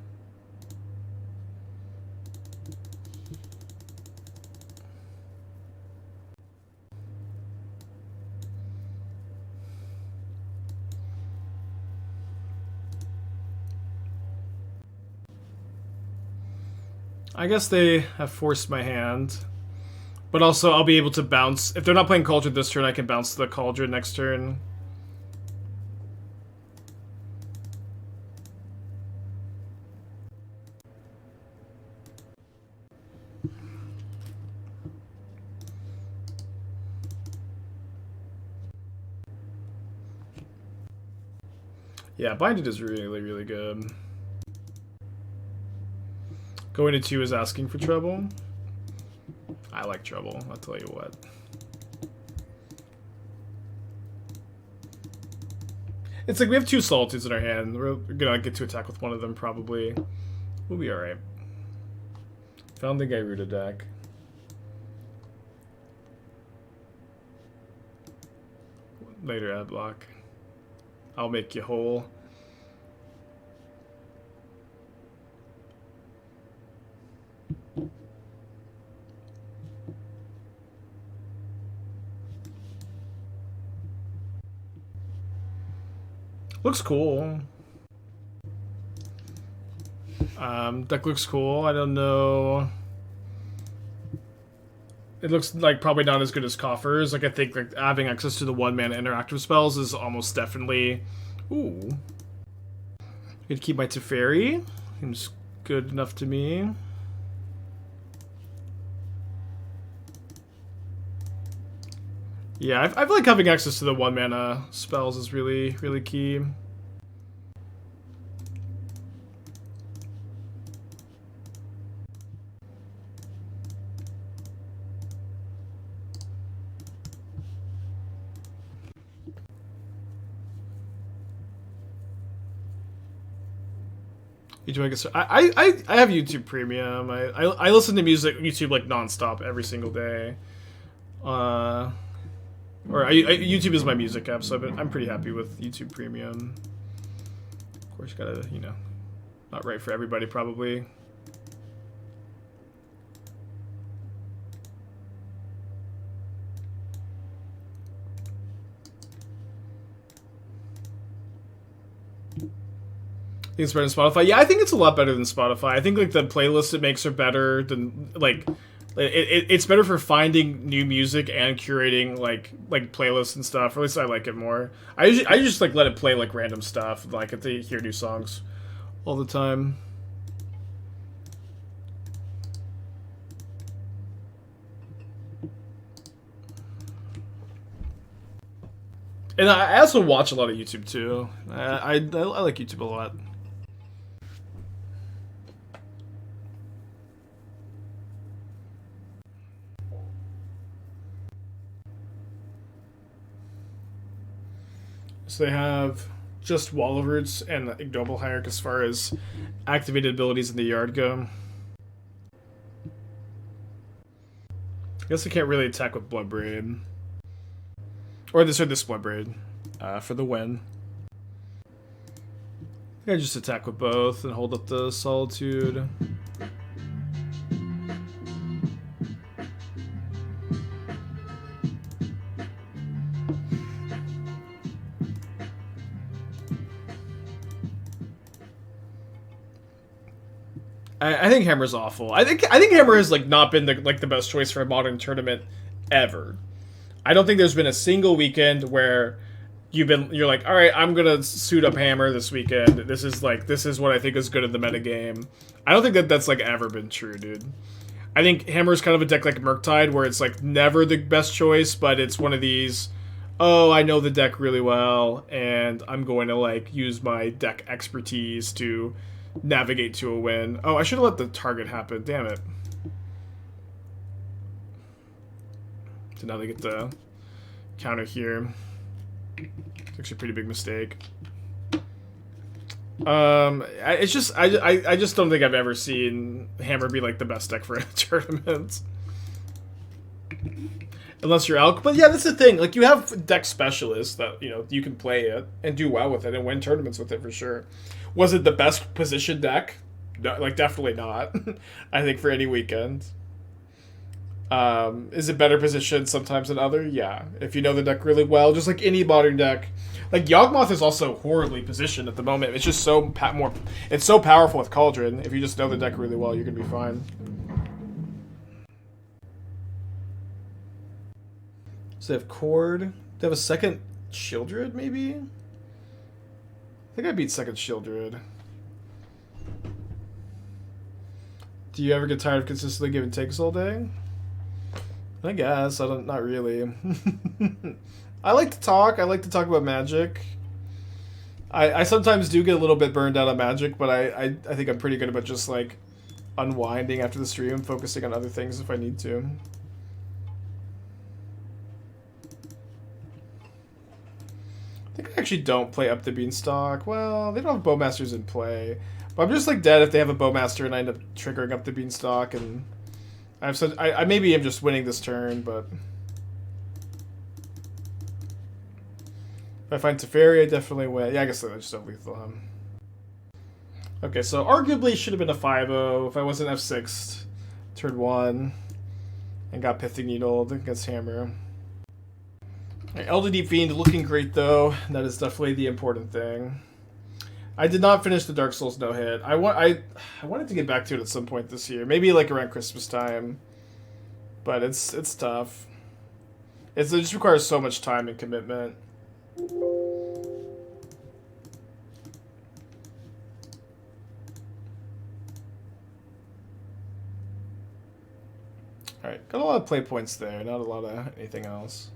I guess they have forced my hand. But also, I'll be able to bounce. If they're not playing Cauldron this turn, I can bounce the Cauldron next turn. Yeah, Binded is really, really good. Going to 2 is asking for trouble. I like trouble, I'll tell you what. It's like we have 2 Solitudes in our hand. We're gonna get to attack with one of them, probably. We'll be alright. Found the Gyruda deck. Later, ad block. I'll make you whole. Looks cool. Deck looks cool. I don't know. It looks like probably not as good as Coffers. Like, I think like having access to the 1-mana interactive spells is almost definitely... Ooh. Gonna keep my Teferi. Seems good enough to me. Yeah, I feel like having access to the 1-mana spells is really, really key. I have YouTube Premium. I listen to music YouTube like nonstop every single day. YouTube is my music app, so I'm pretty happy with YouTube Premium. Of course, gotta, you know, not right for everybody probably. I think it's better than Spotify. Yeah, I think it's a lot better than Spotify. I think like the playlists it makes are better than like it's better for finding new music and curating like playlists and stuff. Or at least I like it more. I just like let it play like random stuff. Like if they hear new songs all the time. And I also watch a lot of YouTube too. I like YouTube a lot. So they have just Wall of Roots and Ignoble Hierarch as far as activated abilities in the yard go. I guess I can't really attack with Bloodbraid. Or this Bloodbraid for the win. I think I just attack with both and hold up the Solitude. I think Hammer's awful. I think Hammer has like not been the best choice for a modern tournament ever. I don't think there's been a single weekend where you're like, all right, I'm gonna suit up Hammer this weekend. This is what I think is good in the metagame. I don't think that's like ever been true, dude. I think Hammer's kind of a deck like Murktide where it's like never the best choice, but it's one of these, oh, I know the deck really well, and I'm going to like use my deck expertise to navigate to a win. Oh, I should have let the target happen. Damn it. So now they get the counter here. It's actually a pretty big mistake. I just don't think I've ever seen Hammer be like the best deck for a tournament. Unless you're Elk. But yeah, that's the thing. Like, you have deck specialists that, you know, you can play it and do well with it and win tournaments with it for sure. Was it the best position deck? No, like, definitely not. I think for any weekend. Is it better positioned sometimes than other? Yeah. If you know the deck really well, just like any modern deck. Like, Yawgmoth is also horribly positioned at the moment. It's just so it's so powerful with Cauldron. If you just know the deck really well, you're going to be fine. So they have Cord. They have a second Shieldred, maybe? I think I beat second Shieldred. Do you ever get tired of consistently giving takes all day? I guess. Not really. I like to talk. I like to talk about Magic. I sometimes do get a little bit burned out on Magic, but I think I'm pretty good about just, like, unwinding after the stream, focusing on other things if I need to. I think I actually don't play Up the Beanstalk. Well, they don't have Bowmasters in play. But I'm just, like, dead if they have a Bowmaster and I end up triggering Up the Beanstalk, and I maybe am just winning this turn, but if I find Teferi, I definitely win. Yeah, I guess I just don't lethal him. Okay, so arguably should have been a 5-0 if I wasn't F6 turn 1 and got Pithing Needled against Hammer. Right, Elder Deep-Fiend looking great though. That is definitely the important thing. I did not finish the Dark Souls no-hit. I wanted to get back to it at some point this year. Maybe like around Christmas time. But it's tough. It just requires so much time and commitment. Alright, got a lot of play points there, not a lot of anything else.